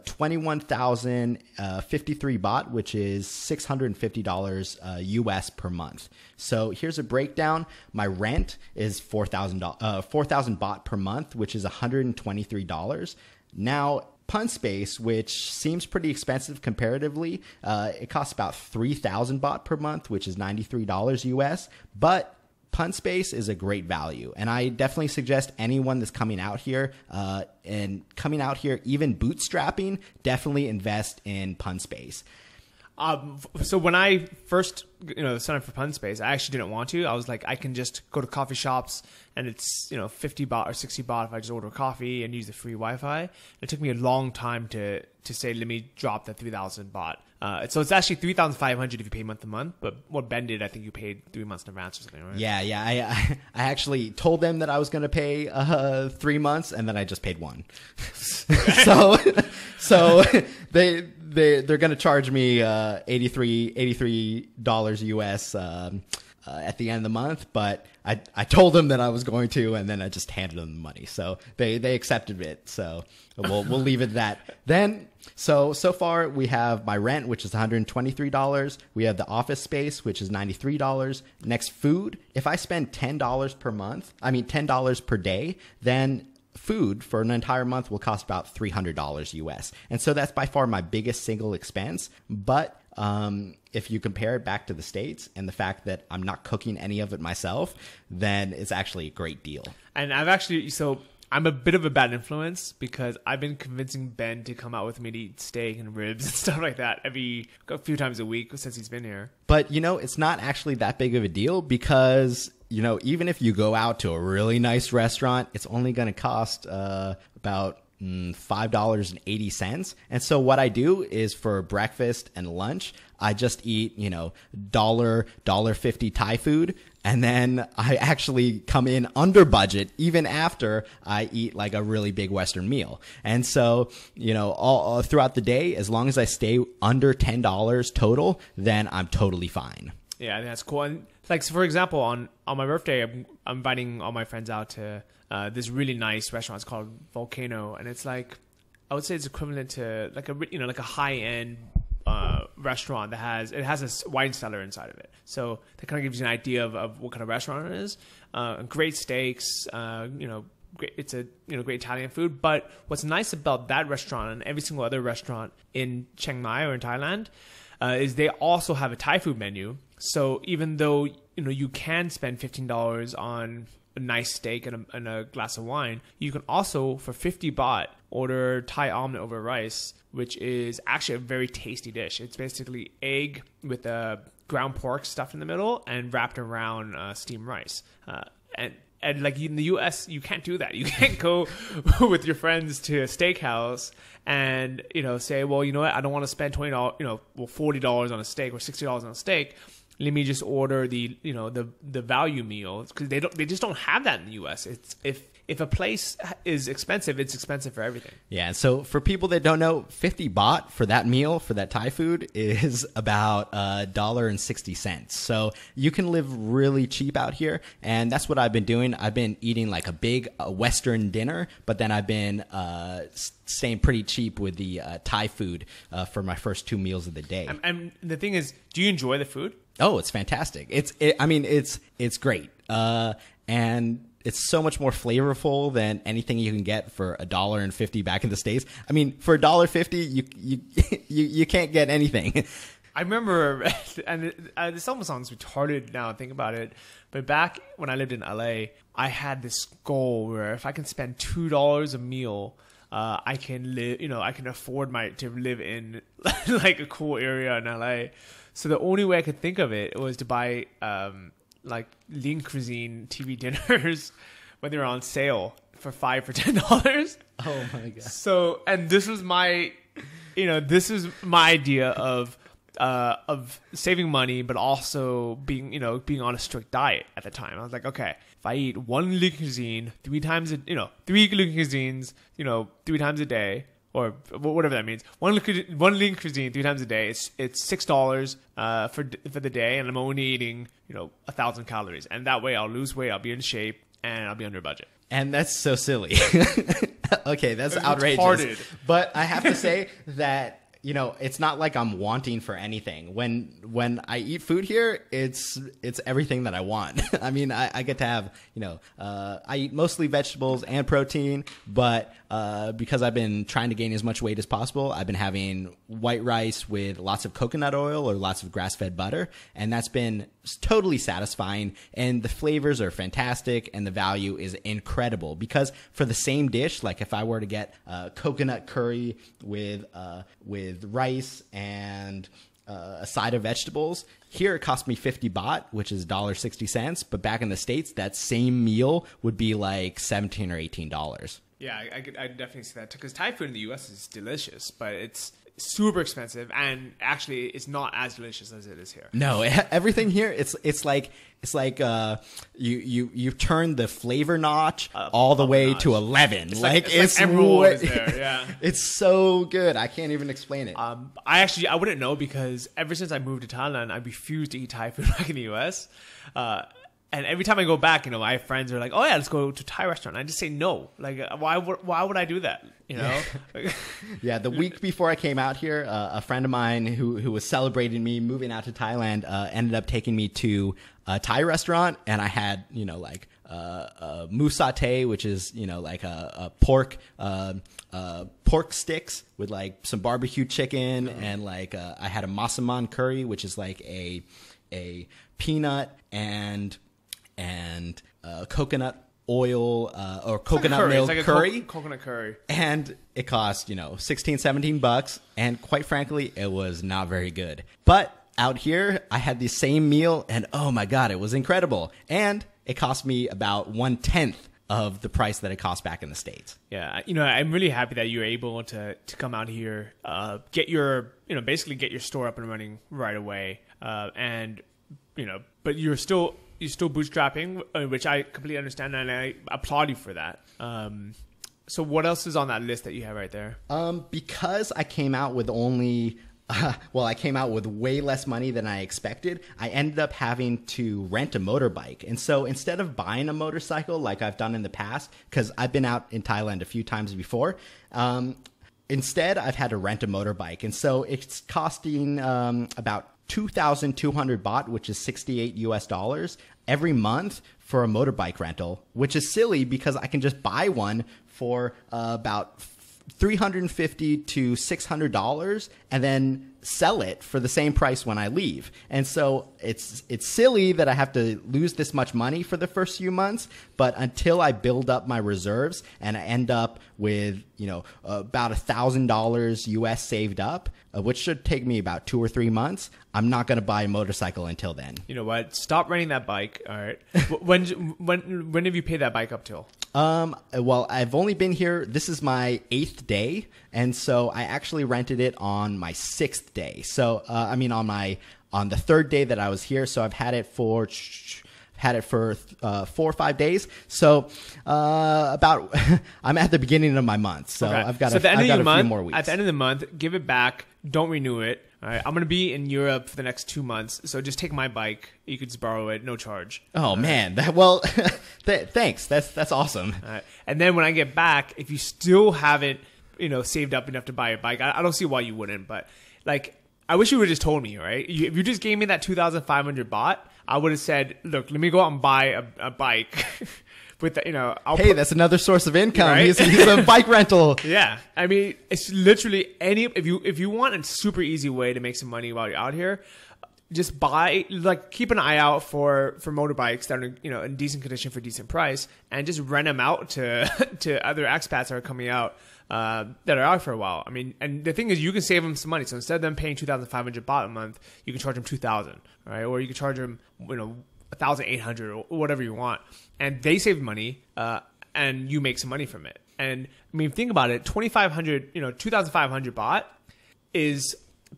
21,053 baht, which is $650 US per month. So here's a breakdown. My rent is 4,000 baht per month, which is $123. Now, PunSpace, which seems pretty expensive comparatively, it costs about 3,000 baht per month, which is $93 US. But PunSpace is a great value, and I definitely suggest anyone that's coming out here even bootstrapping, definitely invest in PunSpace. So when I first, signed up for PunSpace, I actually didn't want to. I was like, I can just go to coffee shops and it's, 50 baht or 60 baht if I just order a coffee and use the free Wi-Fi. It took me a long time to say, let me drop the 3,000 baht. So it's actually 3,500 if you pay month to month, but what Ben did, I think you paid 3 months in advance or something, right? Yeah. I actually told them that I was going to pay 3 months, and then I just paid one. so they're going to charge me $83 US at the end of the month, but I told them that I was going to, and then I just handed them the money. So they accepted it. So we'll leave it at that. Then so far we have my rent, which is $123. We have the office space, which is $93. Next, food. If I spend $10 per day, then food for an entire month will cost about $300 US. And so that's by far my biggest single expense. But if you compare it back to the States and the fact that I'm not cooking any of it myself, then it's actually a great deal. And I'm a bit of a bad influence because I've been convincing Ben to come out with me to eat steak and ribs and stuff like that a few times a week since he's been here. But, it's not actually that big of a deal because, even if you go out to a really nice restaurant, it's only going to cost about $5.80. And so what I do is for breakfast and lunch, I just eat, $1.50 Thai food. And then I actually come in under budget even after I eat like a really big Western meal. And so, all throughout the day, as long as I stay under $10 total, then I'm totally fine. Yeah, I think that's cool. And so for example, on my birthday, I'm inviting all my friends out to this really nice restaurant. It's called Volcano, and it's I would say it's equivalent to like a high end restaurant that has a wine cellar inside of it. So that kind of gives you an idea of what kind of restaurant it is. Great steaks, great, it's a great Italian food. But what's nice about that restaurant and every single other restaurant in Chiang Mai or in Thailand is they also have a Thai food menu. So even though you can spend $15 on a nice steak and a glass of wine, you can also, for 50 baht, order Thai omelet over rice, which is actually a very tasty dish. It's basically egg with ground pork stuffed in the middle and wrapped around steamed rice. And like in the U.S., you can't do that. You can't go with your friends to a steakhouse and, say, well, you know what? I don't want to spend $20, $40 on a steak or $60 on a steak. Let me just order the value meal, because they just don't have that in the U.S. It's if a place is expensive, it's expensive for everything. Yeah. And so for people that don't know, 50 baht for that meal, for that Thai food, is about $1.60. So you can live really cheap out here. And that's what I've been doing. I've been eating like a big Western dinner, but then I've been staying pretty cheap with the Thai food for my first 2 meals of the day. And the thing is, do you enjoy the food? Oh, it's fantastic. It's great. And it's so much more flavorful than anything you can get for $1.50 back in the States. I mean, for $1.50, you can't get anything. I remember, and this almost sounds retarded now thinking about it, but back when I lived in LA, I had this goal where if I can spend $2 a meal, I can live. I can afford to live in like a cool area in LA. So the only way I could think of it was to buy like Lean Cuisine TV dinners when they were on sale for $5 for $10. Oh my god! So, and this was my idea of saving money, but also being on a strict diet at the time. I was like, okay, if I eat one Lean Cuisine 3 times, 3 Lean Cuisines, 3 times a day, or whatever that means. One Lean Cuisine 3 times a day. It's $6 for the day, and I'm only eating 1,000 calories. And that way, I'll lose weight, I'll be in shape, and I'll be under budget. And that's so silly. Okay, that's outrageous. Retarded. But I have to say that it's not like I'm wanting for anything. When I eat food here, it's everything that I want. I mean, I get to have, I eat mostly vegetables and protein, but because I've been trying to gain as much weight as possible, I've been having white rice with lots of coconut oil or lots of grass-fed butter, and that's been totally satisfying, and the flavors are fantastic, and the value is incredible. Because for the same dish, like if I were to get coconut curry with rice and a side of vegetables, here it cost me 50 baht, which is $1.60. But back in the States, that same meal would be like $17 or $18. Yeah, I definitely see that, because Thai food in the U.S. is delicious, but it's super expensive, and actually it's not as delicious as it is here. No, everything here, it's like you turn the flavor notch all the way to 11. It's like Emerald is there. Yeah, it's so good. I can't even explain it. I wouldn't know, because ever since I moved to Thailand, I refused to eat Thai food back in the U.S. And every time I go back, I have friends who are like, "Oh yeah, let's go to a Thai restaurant." I just say no. Like, why would I do that? Yeah, the week before I came out here, a friend of mine who was celebrating me moving out to Thailand ended up taking me to a Thai restaurant, and I had moose satay, which is like a pork sticks with like some barbecue chicken, and like I had a masaman curry, which is like a peanut and coconut oil or coconut milk curry. Coconut curry. And it cost, $16-17, and quite frankly, it was not very good. But out here, I had the same meal, and oh my god, it was incredible. And it cost me about 1/10 of the price that it cost back in the States. Yeah, I'm really happy that you're able to come out here, get your store up and running right away, but you're still bootstrapping, which I completely understand, and I applaud you for that. So what else is on that list that you have right there? Because I came out with I came out with way less money than I expected. I ended up having to rent a motorbike. And so instead of buying a motorcycle like I've done in the past, because I've been out in Thailand a few times before, instead I've had to rent a motorbike. And so it's costing about 2,200 baht, which is $68 every month for a motorbike rental, which is silly because I can just buy one for about $350 to $600 and then sell it for the same price when I leave. And so it's silly that I have to lose this much money for the first few months, but until I build up my reserves and I end up with, about $1,000 US saved up, which should take me about 2 or 3 months, I'm not going to buy a motorcycle until then. You know what? Stop renting that bike. All right. When have you paid that bike up till? Well, I've only been here. This is my 8th day. And so I actually rented it on my 6th day. So, on the 3rd day that I was here. So I've had it for 4 or 5 days. So, I'm at the beginning of my month. So okay. I've got a few more weeks. At the end of the month, give it back. Don't renew it. All right. I'm going to be in Europe for the next 2 months. So just take my bike. You could just borrow it. No charge. Oh, man. Thanks. That's awesome. All right. And then when I get back, if you still haven't, saved up enough to buy a bike, I don't see why you wouldn't. But I wish you would have just told me, right? If you just gave me that 2,500 baht, I would have said, look, let me go out and buy a bike. With the, that's another source of income. Right? He's a bike rental. Yeah, I mean, it's literally if you want a super easy way to make some money while you're out here, just keep an eye out for motorbikes that are in decent condition for decent price, and just rent them out to other expats that are coming out that are out for a while. I mean, and the thing is, you can save them some money. So instead of them paying 2,500 baht a month, you can charge them 2,000, right? Or you can charge them 1,800 or whatever you want, and they save money, and you make some money from it. And I mean, think about it: 2,500 baht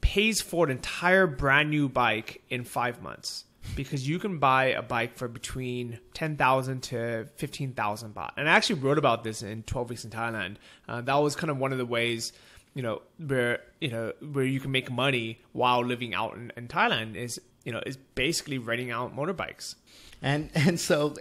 pays for an entire brand new bike in 5 months, because you can buy a bike for between 10,000 to 15,000 baht. And I actually wrote about this in 12 Weeks in Thailand. That was kind of one of the ways, where you can make money while living out in Thailand is basically renting out motorbikes. And so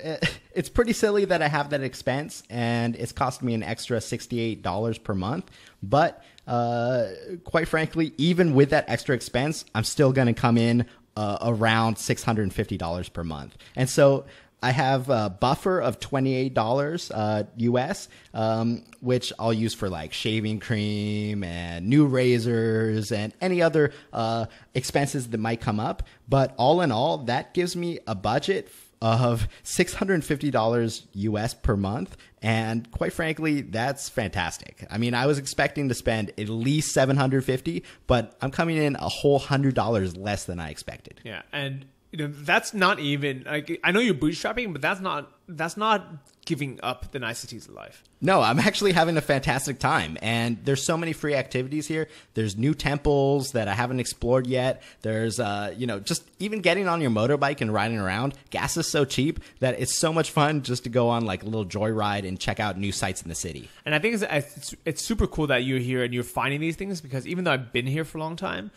it's pretty silly that I have that expense, and it's cost me an extra $68 per month. But quite frankly, even with that extra expense, I'm still going to come in around $650 per month. And so I have a buffer of $28 US, which I'll use for shaving cream and new razors and any other expenses that might come up. But all in all, that gives me a budget of $650 US per month. And quite frankly, that's fantastic. I mean, I was expecting to spend at least $750, but I'm coming in a whole $100 less than I expected. Yeah. And that's not even I know you're bootstrapping, but that's not giving up the niceties of life. No, I'm actually having a fantastic time, and there's so many free activities here. There's new temples that I haven't explored yet. There's just even getting on your motorbike and riding around. Gas is so cheap that it's so much fun just to go on a little joyride and check out new sites in the city. And I think it's super cool that you're here and you're finding these things, because even though I've been here for a long time,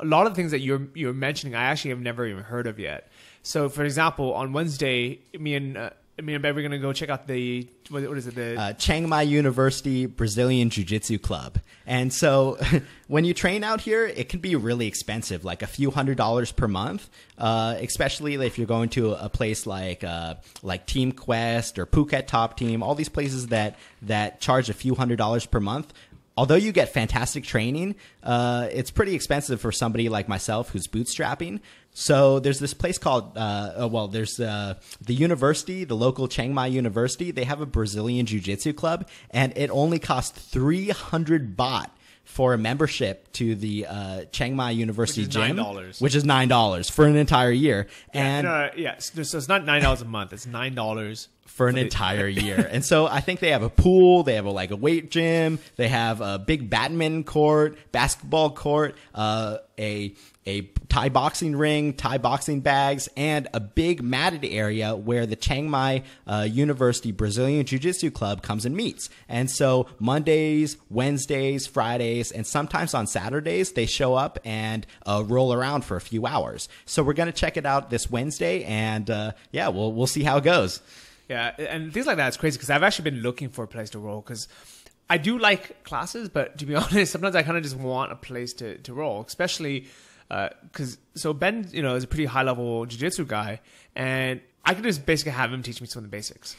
a lot of the things that you're mentioning, I actually have never even heard of yet. So, for example, on Wednesday, me and Ben, we're going to go check out the what is it? The Chiang Mai University Brazilian Jiu-Jitsu Club. And so, when you train out here, it can be really expensive, like a few $100s per month. Especially if you're going to a place like Team Quest or Phuket Top Team, all these places that charge a few $100s per month. Although you get fantastic training, it's pretty expensive for somebody like myself who's bootstrapping. So there's this place called, there's the university, the local Chiang Mai University. They have a Brazilian Jiu-Jitsu club, and it only costs 300 baht for a membership to the Chiang Mai University gym, which is $9 for an entire year. So it's not $9 a month; it's $9 for an entire year. And so I think they have a pool, they have a weight gym, they have a big badminton court, basketball court, a Thai boxing ring, Thai boxing bags, and a big matted area where the Chiang Mai University Brazilian Jiu-Jitsu Club comes and meets. And so Mondays, Wednesdays, Fridays, and sometimes on Saturdays, they show up and roll around for a few hours. So we're going to check it out this Wednesday, and we'll see how it goes. Yeah, and things like that is crazy, because I've actually been looking for a place to roll, because I do like classes, but to be honest, sometimes I kind of just want a place to roll, especially because Ben, is a pretty high level jiu-jitsu guy, and I could just basically have him teach me some of the basics,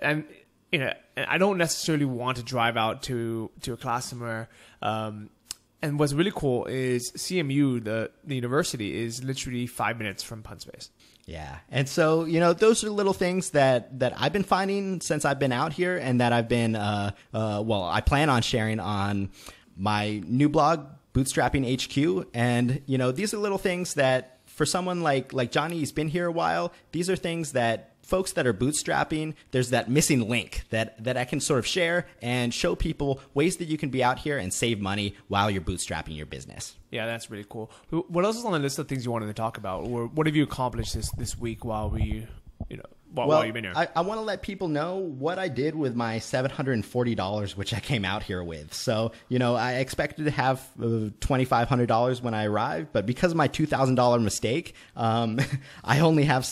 and I don't necessarily want to drive out to a customer. And what's really cool is CMU, the university, is literally 5 minutes from PunSpace. Yeah. And so, those are little things that I've been finding since I've been out here, and that I've been, I plan on sharing on my new blog, Bootstrapping HQ. And, these are little things that for someone like Johnny, he's been here a while, these are things that folks that are bootstrapping, there's that missing link that I can sort of share and show people ways that you can be out here and save money while you're bootstrapping your business. Yeah, that's really cool. What else is on the list of things you wanted to talk about? Or what have you accomplished this week while you've been here? I want to let people know what I did with my $740, which I came out here with. So, I expected to have $2,500 when I arrived, but because of my $2,000 mistake, I only had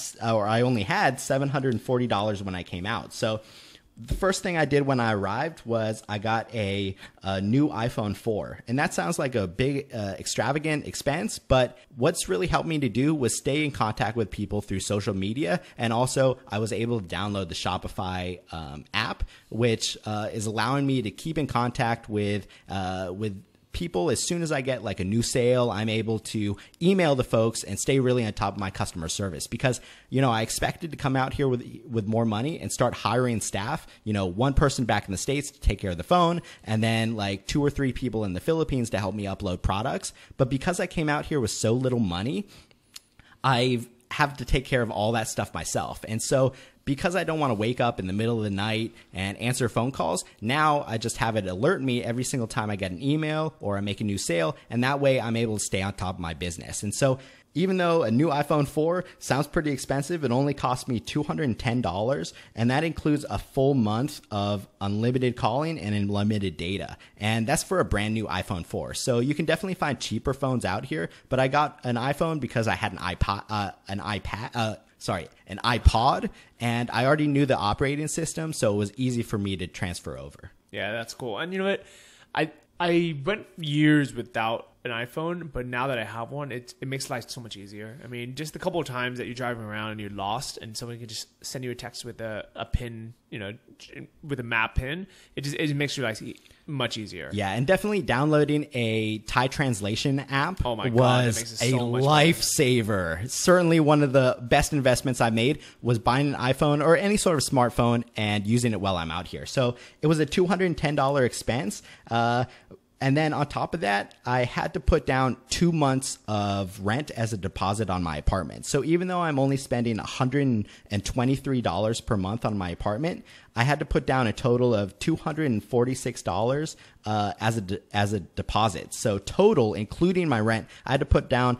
$740 when I came out. So the first thing I did when I arrived was I got a new iPhone 4. And that sounds like a big, extravagant expense, but what's really helped me to do was stay in contact with people through social media. And also, I was able to download the Shopify app, which is allowing me to keep in contact with people. As soon as I get like a new sale, I'm able to email the folks and stay really on top of my customer service, because I expected to come out here with more money and start hiring staff, one person back in the States to take care of the phone, and then like 2 or 3 people in the Philippines to help me upload products. But because I came out here with so little money, I have to take care of all that stuff myself. And so because I don't want to wake up in the middle of the night and answer phone calls, now I just have it alert me every single time I get an email or I make a new sale, and that way I'm able to stay on top of my business. And so even though a new iPhone 4 sounds pretty expensive, it only cost me $210, and that includes a full month of unlimited calling and unlimited data. And that's for a brand new iPhone 4. So you can definitely find cheaper phones out here, but I got an iPhone because I had an iPod, and I already knew the operating system, so it was easy for me to transfer over. Yeah, that's cool. And you know what? I went years without an iPhone, but now that I have one, it makes life so much easier. I mean, just a couple of times that you're driving around and you're lost, and someone can just send you a text with a pin, with a map pin. It makes your life much easier. Yeah, and definitely downloading a Thai translation app oh my God, was a lifesaver. Certainly one of the best investments I made was buying an iPhone or any sort of smartphone and using it while I'm out here. So it was a $210 expense. And then on top of that, I had to put down 2 months of rent as a deposit on my apartment. So even though I'm only spending $123 per month on my apartment, I had to put down a total of $246 as a deposit. So total, including my rent, I had to put down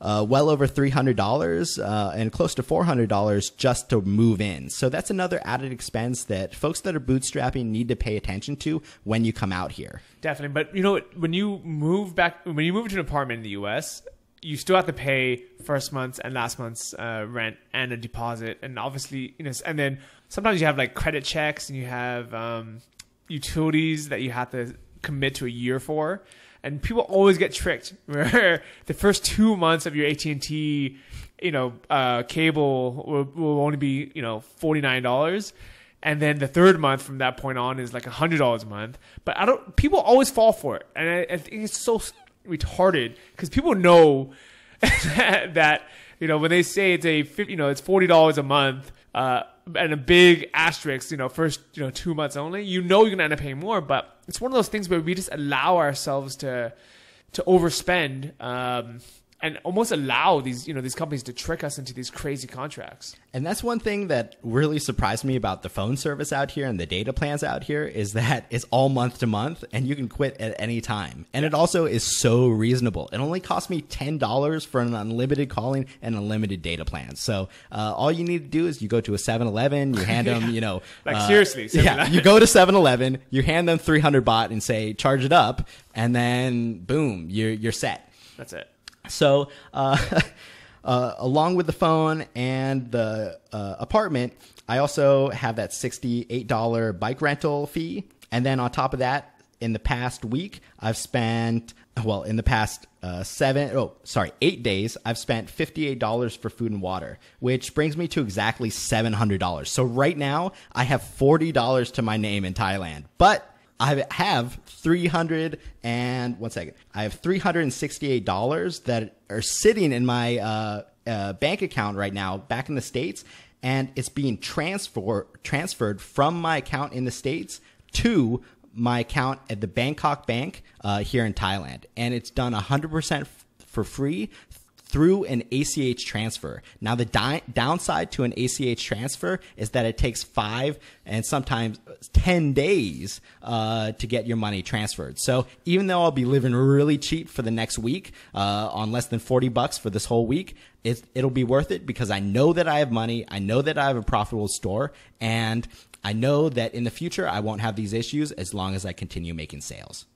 well over $300 and close to $400 just to move in. So that's another added expense that folks that are bootstrapping need to pay attention to when you come out here. Definitely. But when you move to an apartment in the US, you still have to pay first month's and last month's rent and a deposit. And obviously, and then sometimes you have like credit checks and you have utilities that you have to commit to a year for. And people always get tricked where the first 2 months of your AT&T, cable will only be, $49. And then the third month from that point on is like $100 a month. But people always fall for it. And I think it's so retarded because people know that, when they say it's it's $40 a month, and a big asterisk, first, 2 months only, you're going to end up paying more. But it's one of those things where we just allow ourselves to overspend, and almost allow these companies to trick us into these crazy contracts. And that's one thing that really surprised me about the phone service out here and the data plans out here is that it's all month to month and you can quit at any time. And it also is so reasonable. It only cost me $10 for an unlimited calling and unlimited data plan. So all you need to do is you go to a 7-Eleven, you hand them, seriously. Yeah, you go to 7-Eleven, you hand them 300 baht and say, charge it up. And then boom, you're set. That's it. So, along with the phone and the apartment, I also have that $68 bike rental fee. And then on top of that, in the past week, I've spent, in the past 8 days, I've spent $58 for food and water, which brings me to exactly $700. So right now, I have $40 to my name in Thailand. But I have $368 that are sitting in my bank account right now back in the States, and it's being transferred from my account in the States to my account at the Bangkok Bank here in Thailand. And it's done 100% for free through an ACH transfer. Now, the downside to an ACH transfer is that it takes 5 and sometimes 10 days to get your money transferred. So even though I'll be living really cheap for the next week on less than $40 for this whole week, it'll be worth it because I know that I have money. I know that I have a profitable store, and I know that in the future I won't have these issues as long as I continue making sales.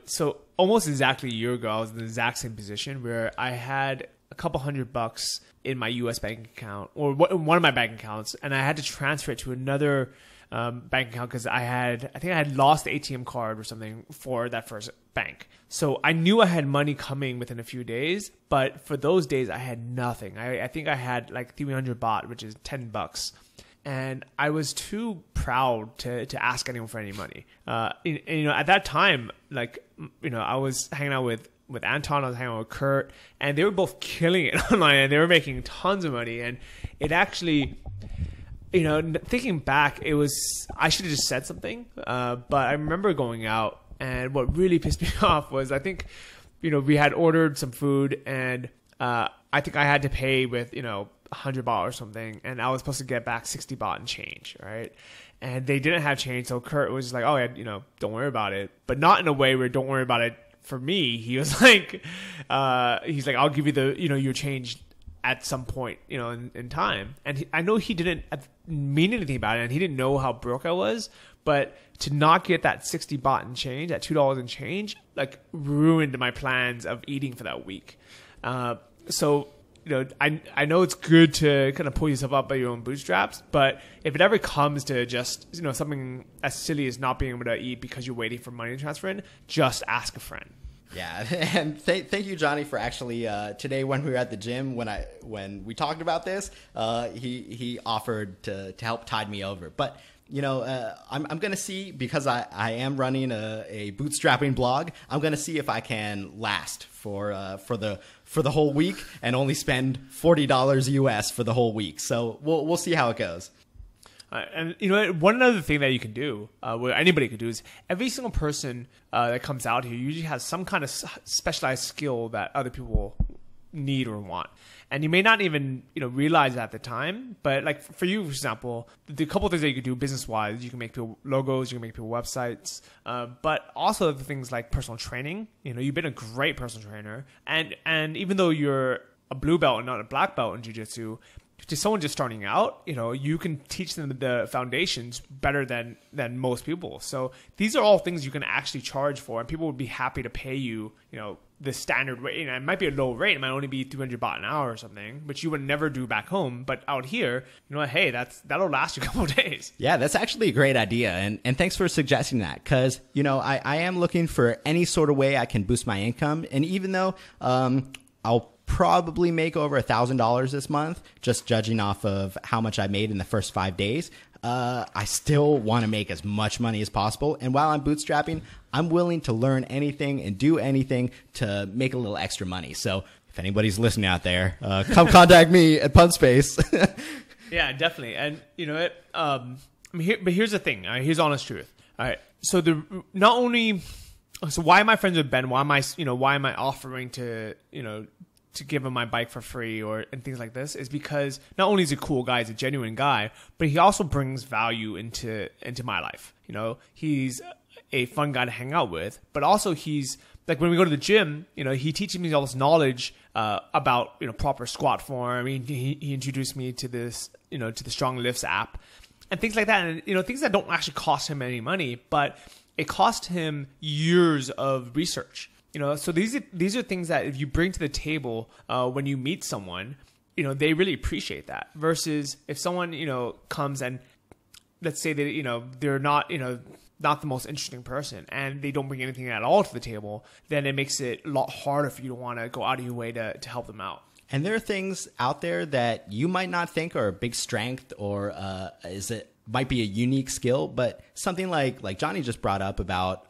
So almost exactly a year ago, I was in the exact same position where I had a couple $100 in my U.S. bank account, or one of my bank accounts, and I had to transfer it to another bank account because I think I had lost the ATM card or something for that first bank. So I knew I had money coming within a few days, but for those days I had nothing. I think I had like 300 baht, which is $10. And I was too proud to ask anyone for any money. At that time, I was hanging out with Anton, I was hanging out with Kurt, and they were both killing it online, and they were making tons of money. And it actually, thinking back, I should have just said something. But I remember going out, and what really pissed me off was I think, we had ordered some food, and I think I had to pay with, 100 baht or something, and I was supposed to get back 60 baht in change, right? And they didn't have change, so Kurt was just like, oh yeah, don't worry about it, but not in a way where don't worry about it for me. He was like, I'll give you your change at some point, in time. And I know he didn't mean anything about it, and he didn't know how broke I was, but to not get that 60 baht in change, that $2 in change, ruined my plans of eating for that week. So I know it's good to kind of pull yourself up by your own bootstraps, but if it ever comes to just, something as silly as not being able to eat because you're waiting for money to transfer in, just ask a friend. Yeah, and thank you, Johnny, for actually today when we were at the gym, when we talked about this, he offered to help tide me over. But I'm going to see, because I am running a bootstrapping blog, I'm going to see if I can last for the whole week and only spend $40 US for the whole week. So we'll see how it goes. And one other thing that you can do, what anybody could do, is every single person that comes out here usually has some kind of specialized skill that other people need or want. And you may not even realize at the time, but for you, for example, the couple of things that you can do business-wise, you can make people logos, you can make people websites, but also the things like personal training. You've been a great personal trainer, and even though you're a blue belt and not a black belt in jiu-jitsu, to someone just starting out, you can teach them the foundations better than most people. So these are all things you can actually charge for, and people would be happy to pay you, the standard rate. It might be a low rate. It might only be 300 baht an hour or something, which you would never do back home. But out here, hey, that'll last you a couple of days. Yeah, that's actually a great idea. And thanks for suggesting that, because, I am looking for any sort of way I can boost my income. And even though I'll probably make over $1,000 this month, just judging off of how much I made in the first 5 days, I still want to make as much money as possible. And while I'm bootstrapping, I'm willing to learn anything and do anything to make a little extra money. So if anybody's listening out there, come contact me at PunSpace. Yeah, definitely. And but here's the thing. Here's the honest truth. All right. So why am I friends with Ben? Why am I offering to give him my bike for free and things like this, is because not only is he a cool guy, he's a genuine guy, but he also brings value into my life. He's a fun guy to hang out with, but also he's like, when we go to the gym, he teaches me all this knowledge about proper squat form. He introduced me to this, to the Stronglifts app and things like that, and things that don't actually cost him any money, but it cost him years of research. So these are things that if you bring to the table when you meet someone, they really appreciate that. Versus if someone comes and let's say that they're not not the most interesting person and they don't bring anything at all to the table, then it makes it a lot harder for you to want to go out of your way to help them out. And there are things out there that you might not think are a big strength or might be a unique skill, but something like Johnny just brought up about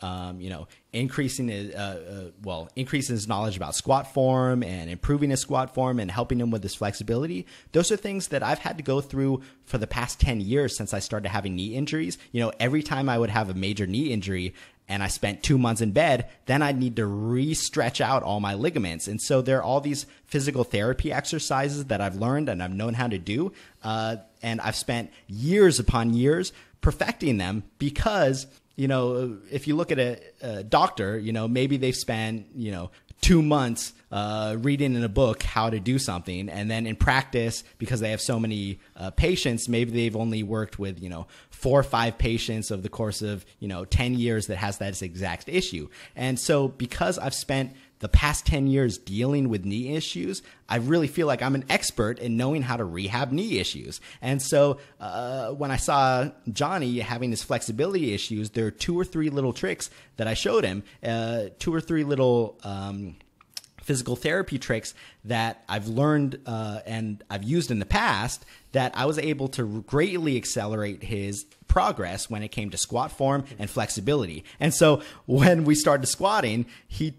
increasing his knowledge about squat form and improving his squat form and helping him with his flexibility. Those are things that I've had to go through for the past 10 years since I started having knee injuries. Every time I would have a major knee injury and I spent 2 months in bed, then I'd need to re-stretch out all my ligaments. And so there are all these physical therapy exercises that I've learned and I've known how to do. And I've spent years upon years perfecting them because, if you look at a doctor, maybe they've spent, 2 months reading in a book how to do something. And then in practice, because they have so many patients, maybe they've only worked with, 4 or 5 patients over the course of, 10 years that has that exact issue. And so because I've spent the past 10 years dealing with knee issues, I really feel like I'm an expert in knowing how to rehab knee issues. And so when I saw Johnny having his flexibility issues, there are 2 or 3 little tricks that I showed him, 2 or 3 little physical therapy tricks that I've learned and I've used in the past that I was able to greatly accelerate his progress when it came to squat form and flexibility. And so when we started squatting, he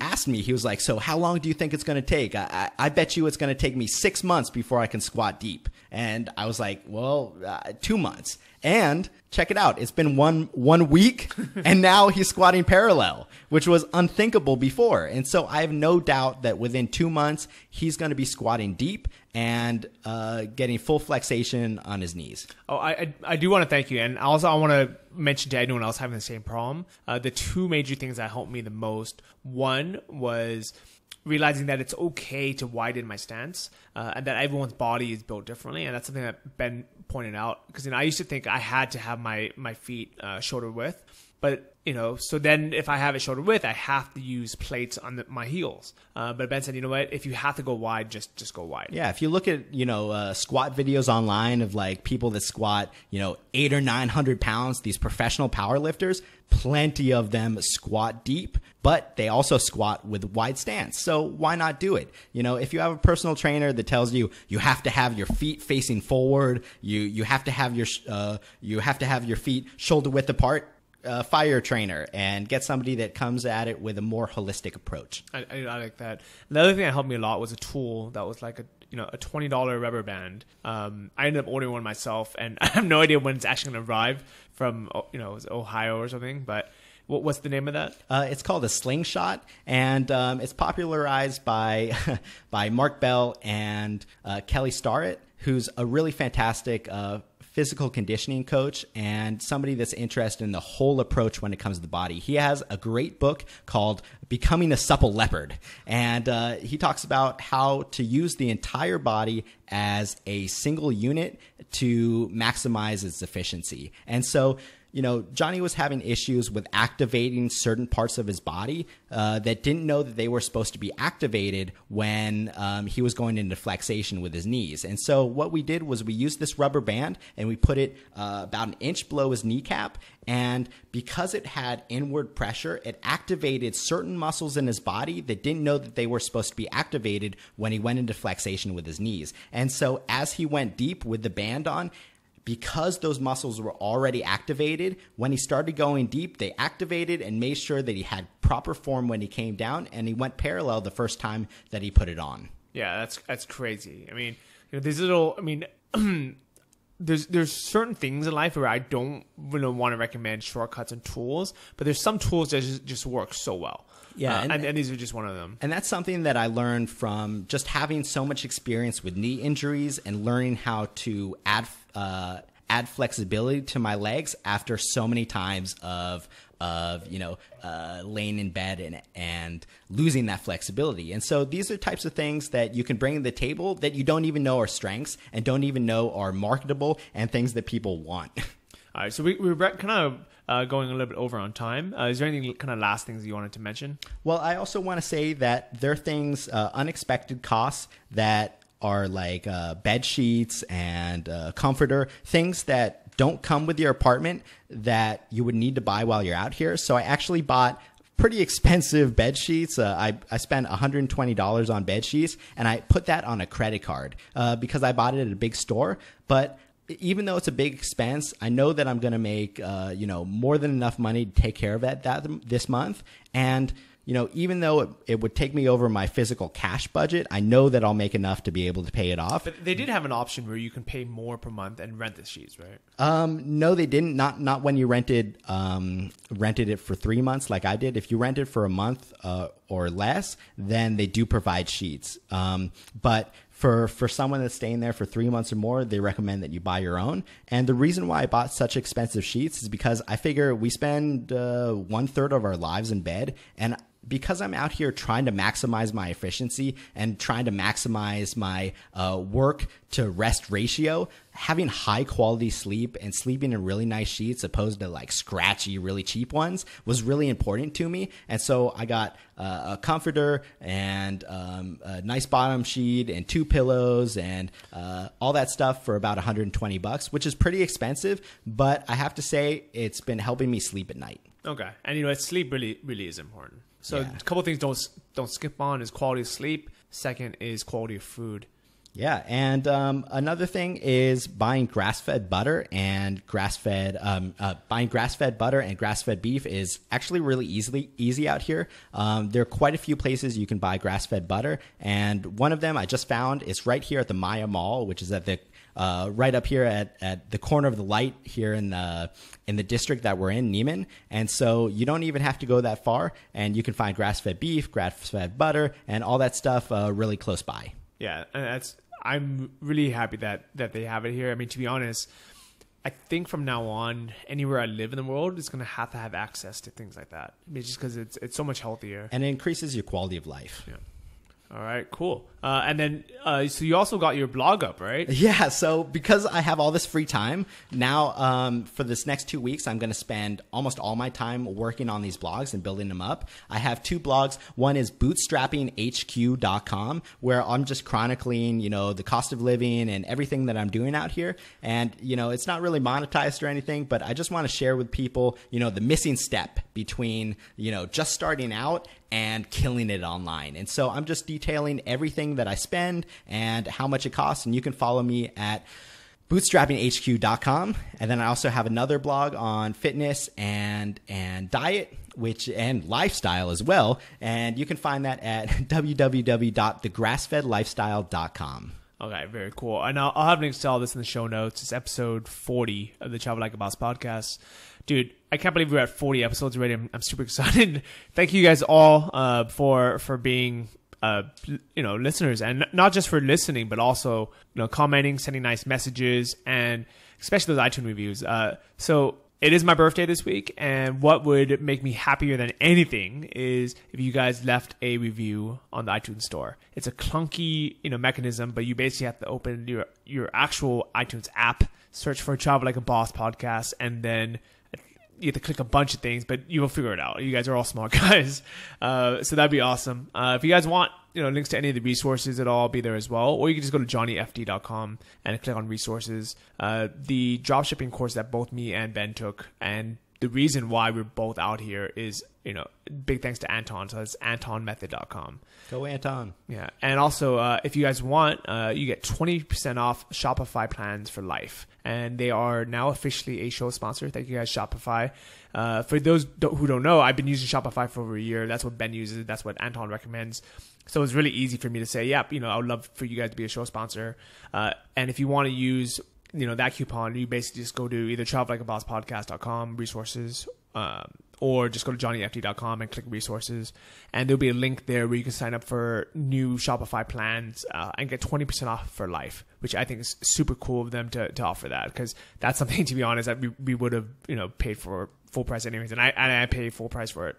asked me, he was like, so how long do you think it's going to take? I bet you it's going to take me 6 months before I can squat deep. And I was like, well, 2 months. And check it out. It's been one week and now he's squatting parallel, which was unthinkable before. And so I have no doubt that within 2 months, he's going to be squatting deep and getting full flexation on his knees. Oh, I do want to thank you. And also I want to mention to anyone else having the same problem, the 2 major things that helped me the most. One was realizing that it's okay to widen my stance and that everyone's body is built differently. And that's something that Ben pointed out. Because I used to think I had to have my feet shoulder width. But, so then if I have it shoulder width, I have to use plates on my heels. But Ben said, you know what? If you have to go wide, just go wide. Yeah. If you look at, squat videos online of like people that squat, 800 or 900 pounds, these professional power lifters, plenty of them squat deep, but they also squat with wide stance. So why not do it? If you have a personal trainer that tells you you have to have your feet facing forward, you have to have your feet shoulder width apart, fire trainer and get somebody that comes at it with a more holistic approach. I like that. The other thing that helped me a lot was a tool that was like a $20 rubber band. I ended up ordering one myself, and I have no idea when it's actually going to arrive from it was Ohio or something. But what's the name of that? It's called a slingshot, and it's popularized by by Mark Bell and Kelly Starrett, who's a really fantastic physical conditioning coach and somebody that's interested in the whole approach when it comes to the body. He has a great book called Becoming a Supple Leopard. And he talks about how to use the entire body as a single unit to maximize its efficiency. And so, Johnny was having issues with activating certain parts of his body that didn't know that they were supposed to be activated when he was going into flexation with his knees. And so what we did was we used this rubber band and we put it about an inch below his kneecap. And because it had inward pressure, it activated certain muscles in his body that didn't know that they were supposed to be activated when he went into flexation with his knees. And so as he went deep with the band on, because those muscles were already activated, when he started going deep, they activated and made sure that he had proper form when he came down, and he went parallel the first time that he put it on. Yeah, that's crazy. I mean, these little, there's certain things in life where I don't really want to recommend shortcuts and tools, but there's some tools that just work so well. Yeah, and these are just one of them. And that's something that I learned from just having so much experience with knee injuries and learning how to add flexibility to my legs after so many times of laying in bed and losing that flexibility. And so these are types of things that you can bring to the table that you don't even know are strengths and don't even know are marketable and things that people want. All right, so we're kind of going a little bit over on time. Is there anything kind of last things you wanted to mention? Well, I also want to say that there are things, unexpected costs that are like bed sheets and comforter, things that don't come with your apartment that you would need to buy while you're out here. So I actually bought pretty expensive bed sheets. I spent $120 on bed sheets, and I put that on a credit card because I bought it at a big store. But even though it's a big expense, I know that I'm going to make more than enough money to take care of that this month. And even though it would take me over my physical cash budget, I know that I'll make enough to be able to pay it off. But they did have an option where you can pay more per month and rent the sheets, right? No, they didn't. Not when you rented it for 3 months like I did. If you rent it for a month or less, then they do provide sheets. But for someone that's staying there for 3 months or more, they recommend that you buy your own. And the reason why I bought such expensive sheets is because I figure we spend 1/3 of our lives in bed, and because I'm out here trying to maximize my efficiency and trying to maximize my work to rest ratio, having high quality sleep and sleeping in really nice sheets opposed to like scratchy, really cheap ones was really important to me. And so I got a comforter and a nice bottom sheet and 2 pillows and all that stuff for about $120, which is pretty expensive. But I have to say it's been helping me sleep at night. Okay. And sleep really is important. So a couple of things don't skip on is quality of sleep. Second is quality of food. Yeah, and another thing is buying grass-fed butter and grass-fed beef is actually really easy out here. There are quite a few places you can buy grass-fed butter, and one of them I just found is right here at the Maya Mall, which is at the right up here at the corner of the light here in the district that we're in, Neiman. And so you don't even have to go that far, and you can find grass-fed beef, grass-fed butter, and all that stuff really close by. Yeah, and I'm really happy that they have it here. I mean, to be honest, I think from now on, anywhere I live in the world is going to have access to things like that. I mean, just because it's so much healthier. And it increases your quality of life. Yeah. All right, cool. And then, so you also got your blog up, right? Yeah. So because I have all this free time now, for this next 2 weeks, I'm going to spend almost all my time working on these blogs and building them up. I have 2 blogs. One is bootstrappinghq.com, where I'm just chronicling, the cost of living and everything that I'm doing out here. And, it's not really monetized or anything, but I just want to share with people, the missing step between, just starting out and killing it online. And so I'm just detailing everything that I spend and how much it costs. And you can follow me at bootstrappinghq.com. And then I also have another blog on fitness and diet, and lifestyle as well. And you can find that at www.thegrassfedlifestyle.com. Okay, very cool. And I'll have links to all this in the show notes. It's episode 40 of the Travel Like a Boss podcast. Dude, I can't believe we're at 40 episodes already. I'm super excited. Thank you guys all for being listeners, and not just for listening, but also commenting, sending nice messages, and especially those iTunes reviews. So it is my birthday this week, and what would make me happier than anything is if you guys left a review on the iTunes store. It's a clunky mechanism, but you basically have to open your actual iTunes app, search for Travel Like a Boss podcast, and then you have to click a bunch of things, but you will figure it out. You guys are all smart guys. So that'd be awesome. If you guys want links to any of the resources, it'll all be there as well. Or you can just go to johnnyfd.com and click on resources. The dropshipping course that both me and Ben took, and the reason why we're both out here is, big thanks to Anton. So that's antonmethod.com. Go Anton. Yeah. And also, if you guys want, you get 20% off Shopify plans for life. And they are now officially a show sponsor. Thank you guys, Shopify. For those who don't know, I've been using Shopify for over a year. That's what Ben uses. That's what Anton recommends. So it's really easy for me to say, I would love for you guys to be a show sponsor. And if you want to use that coupon, you basically just go to either travellikeabosspodcast.com resources, or just go to johnnyfd.com and click resources, and there'll be a link there where you can sign up for new Shopify plans and get 20% off for life, which I think is super cool of them to offer that, because that's something, to be honest, that we would have paid for full price anyways, and I pay full price for it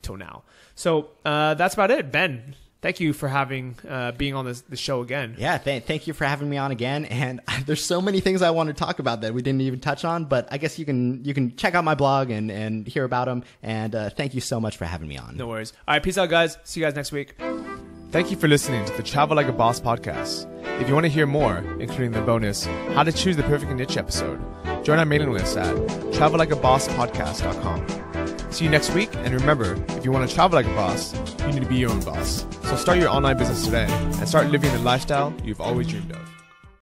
till now. So that's about it. Ben, thank you for being on the show again. Yeah, thank you for having me on again. And there's so many things I want to talk about that we didn't even touch on, but I guess you can check out my blog and hear about them. And thank you so much for having me on. No worries. All right, peace out, guys. See you guys next week. Thank you for listening to the Travel Like a Boss podcast. If you want to hear more, including the bonus How to Choose the Perfect Niche episode, join our mailing list at travellikeabosspodcast.com. See you next week, and remember, if you want to travel like a boss, you need to be your own boss. So start your online business today and start living the lifestyle you've always dreamed of.